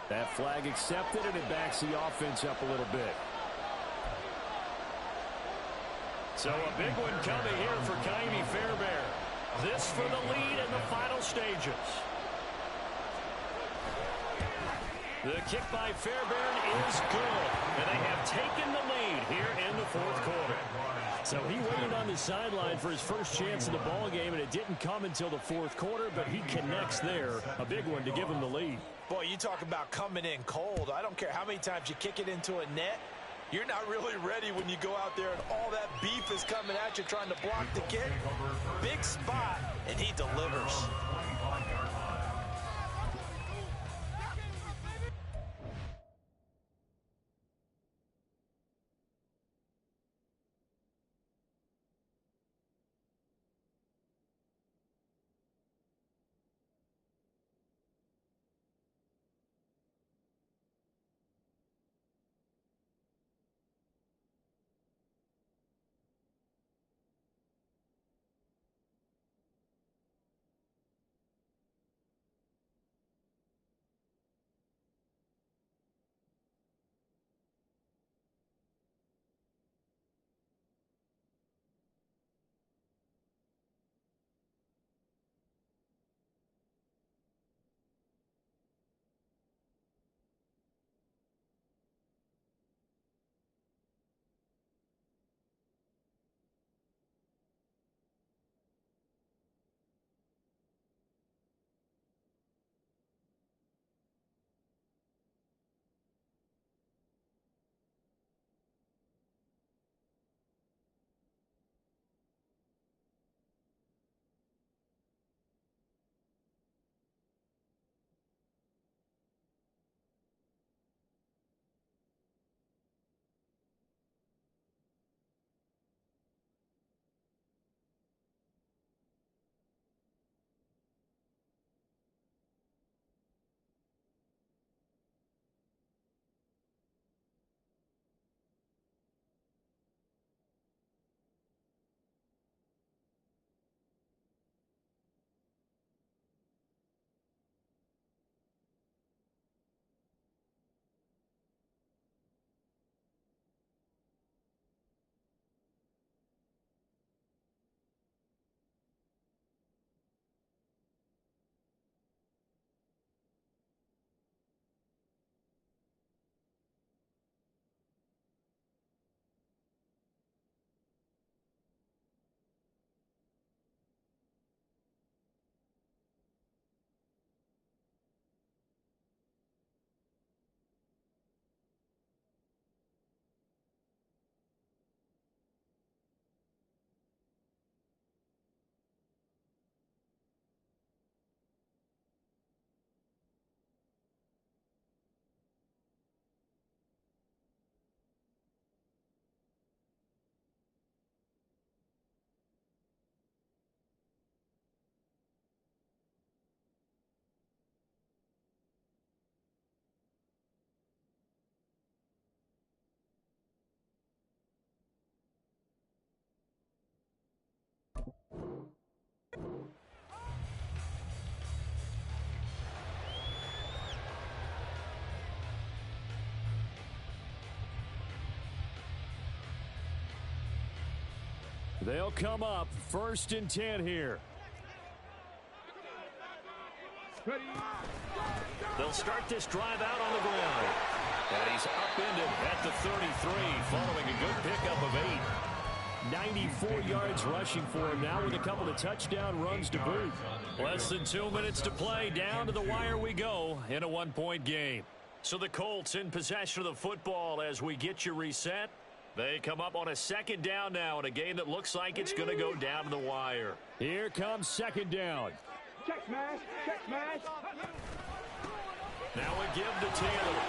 That flag accepted, and it backs the offense up a little bit. So a big one coming here for Kaimi Fairbairn. This for the lead in the final stages. The kick by Fairbairn is good, and they have taken the lead here in the 4th quarter. So he waited on the sideline for his first chance in the ball game, and it didn't come until the 4th quarter, but he connects there. A big one to give him the lead. Boy, you talk about coming in cold. I don't care how many times you kick it into a net. You're not really ready when you go out there and all that beef is coming at you trying to block the kick. Big spot, and he delivers. They'll come up 1st and 10 here. They'll start this drive out on the ground. And he's upended at the 33 following a good pickup of 8. 94 yards rushing for him now with a couple of touchdown runs to boot. Less than 2 minutes to play. Down to the wire we go in a 1-point game. So the Colts in possession of the football as we get you reset. They come up on a 2nd down now in a game that looks like it's going to go down to the wire. Here comes 2nd down. Check smash, check smash. Now we give to Taylor.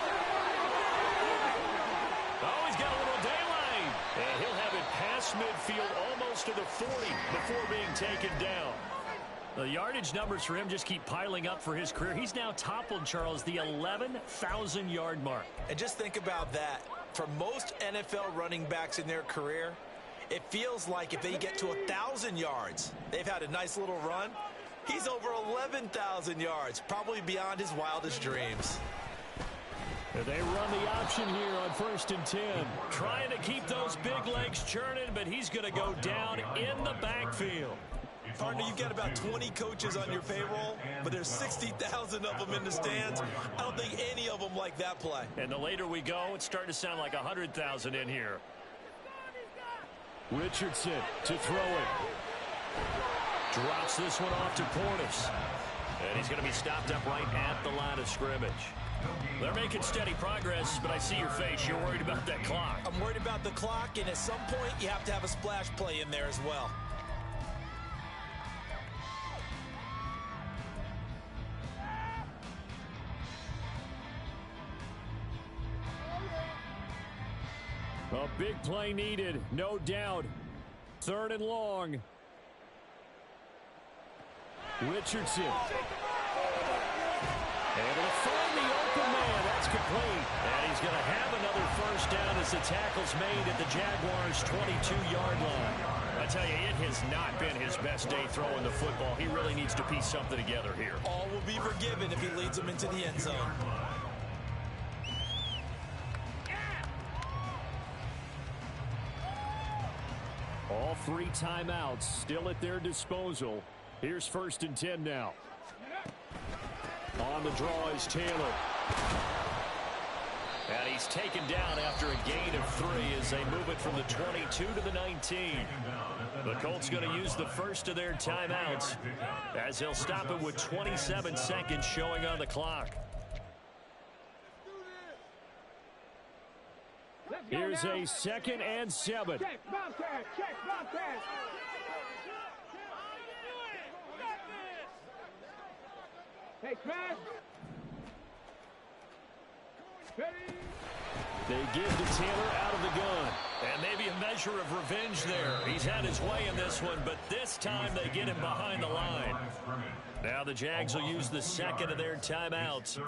Oh, he's got a little daylight. And he'll have it past midfield almost to the 40 before being taken down. The yardage numbers for him just keep piling up for his career. He's now toppled, Charles, the 11,000-yard mark. And just think about that. For most NFL running backs in their career, it feels like if they get to 1,000 yards, they've had a nice little run. He's over 11,000 yards, probably beyond his wildest dreams. They run the option here on 1st and 10. Trying to keep those big legs churning, but he's going to go down in the backfield. Partner, you've got about 20 coaches on your payroll, but there's 60,000 of them in the stands. I don't think any of them like that play. And the later we go, it's starting to sound like 100,000 in here. Richardson to throw it. Drops this one off to Portis. And he's going to be stopped up right at the line of scrimmage. They're making steady progress, but I see your face. You're worried about that clock. I'm worried about the clock, and at some point, you have to have a splash play in there as well. A big play needed, no doubt. 3rd and long. Richardson. Able to find the open man. That's complete. And he's going to have another 1st down as the tackle's made at the Jaguars' 22-yard line. I tell you, it has not been his best day throwing the football. He really needs to piece something together here. All will be forgiven if he leads them into the end zone. All 3 timeouts still at their disposal. Here's 1st and 10 now. On the draw is Taylor. And he's taken down after a gain of 3 as they move it from the 22 to the 19. The Colts going to use the first of their timeouts as they'll stop it with 27 seconds showing on the clock. Here's a 2nd and 7. Check, bounce pass, check, bounce pass. Hey, smash. Ready. They give to Taylor out of the gun. And maybe a measure of revenge there. He's had his way in this one, but this time they get him behind the line. Now the Jags will use the 2nd of their timeouts.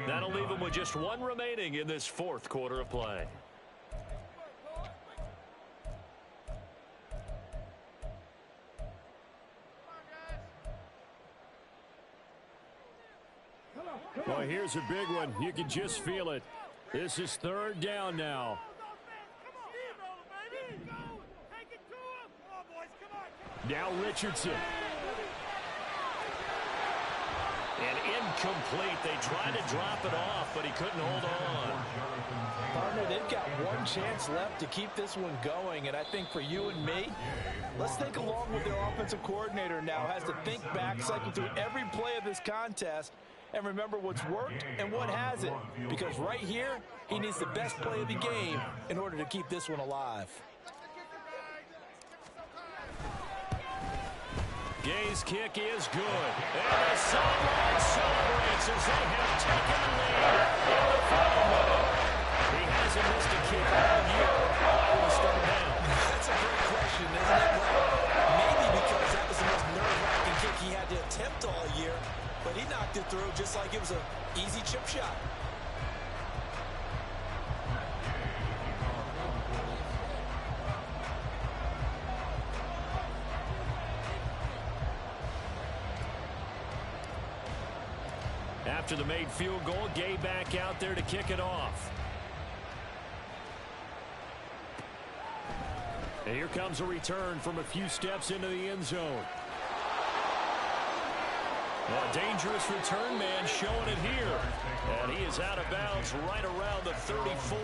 That'll leave them with just 1 remaining in this 4th quarter of play. Well, here's a big one. You can just feel it. This is 3rd down now. Now Richardson. And incomplete. They tried to drop it off, but he couldn't hold on. Partner, they've got 1 chance left to keep this one going, and I think for you and me, let's think along with their offensive coordinator now. Has to think back, cycle through every play of this contest, and remember what's worked and what hasn't. Because right here, he needs the best play of the game in order to keep this one alive. Gay's kick is good. And the sideline celebrates as they have taken the lead in the final minute. He hasn't missed a kick all year. Why will he start down? That's a great question, isn't it? Maybe because that was the most nerve-wracking kick he had to attempt all year, but he knocked it through just like it was an easy chip shot. After the made field goal, Gay back out there to kick it off. And here comes a return from a few steps into the end zone. A dangerous return man showing it here. And he is out of bounds right around the 34.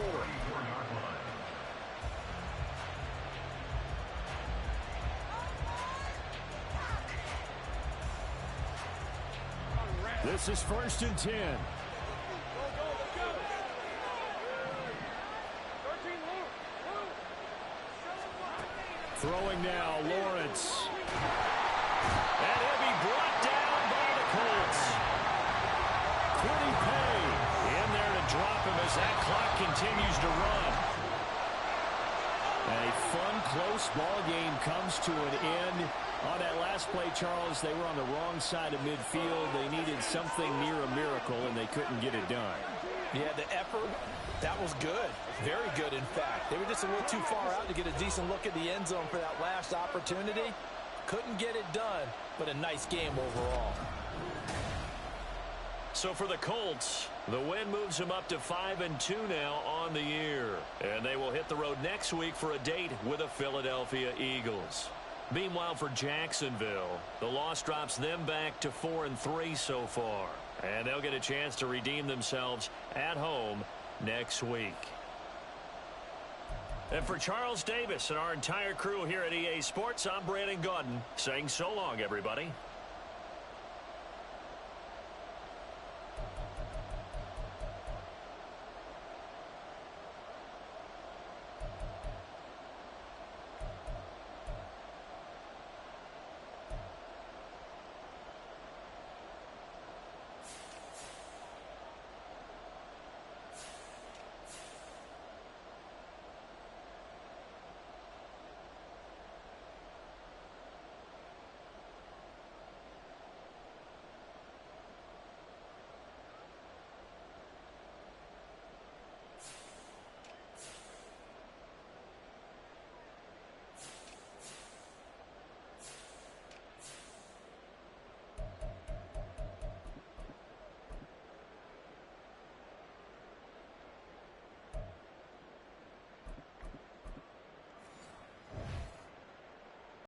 This is 1st and 10. Throwing now, Lawrence. And he'll be brought down by the Colts. Quiddy Pay in there to drop him as that clock continues to run. A fun, close ball game comes to an end. On that last play, Charles, they were on the wrong side of midfield. They needed something near a miracle, and they couldn't get it done. Yeah, the effort, that was good. Very good, in fact. They were just a little too far out to get a decent look at the end zone for that last opportunity. Couldn't get it done, but a nice game overall. So for the Colts, the win moves them up to 5-2 now on the year. And they will hit the road next week for a date with the Philadelphia Eagles. Meanwhile, for Jacksonville, the loss drops them back to 4-3 so far. And they'll get a chance to redeem themselves at home next week. And for Charles Davis and our entire crew here at EA Sports, I'm Brandon Gaudin saying so long, everybody.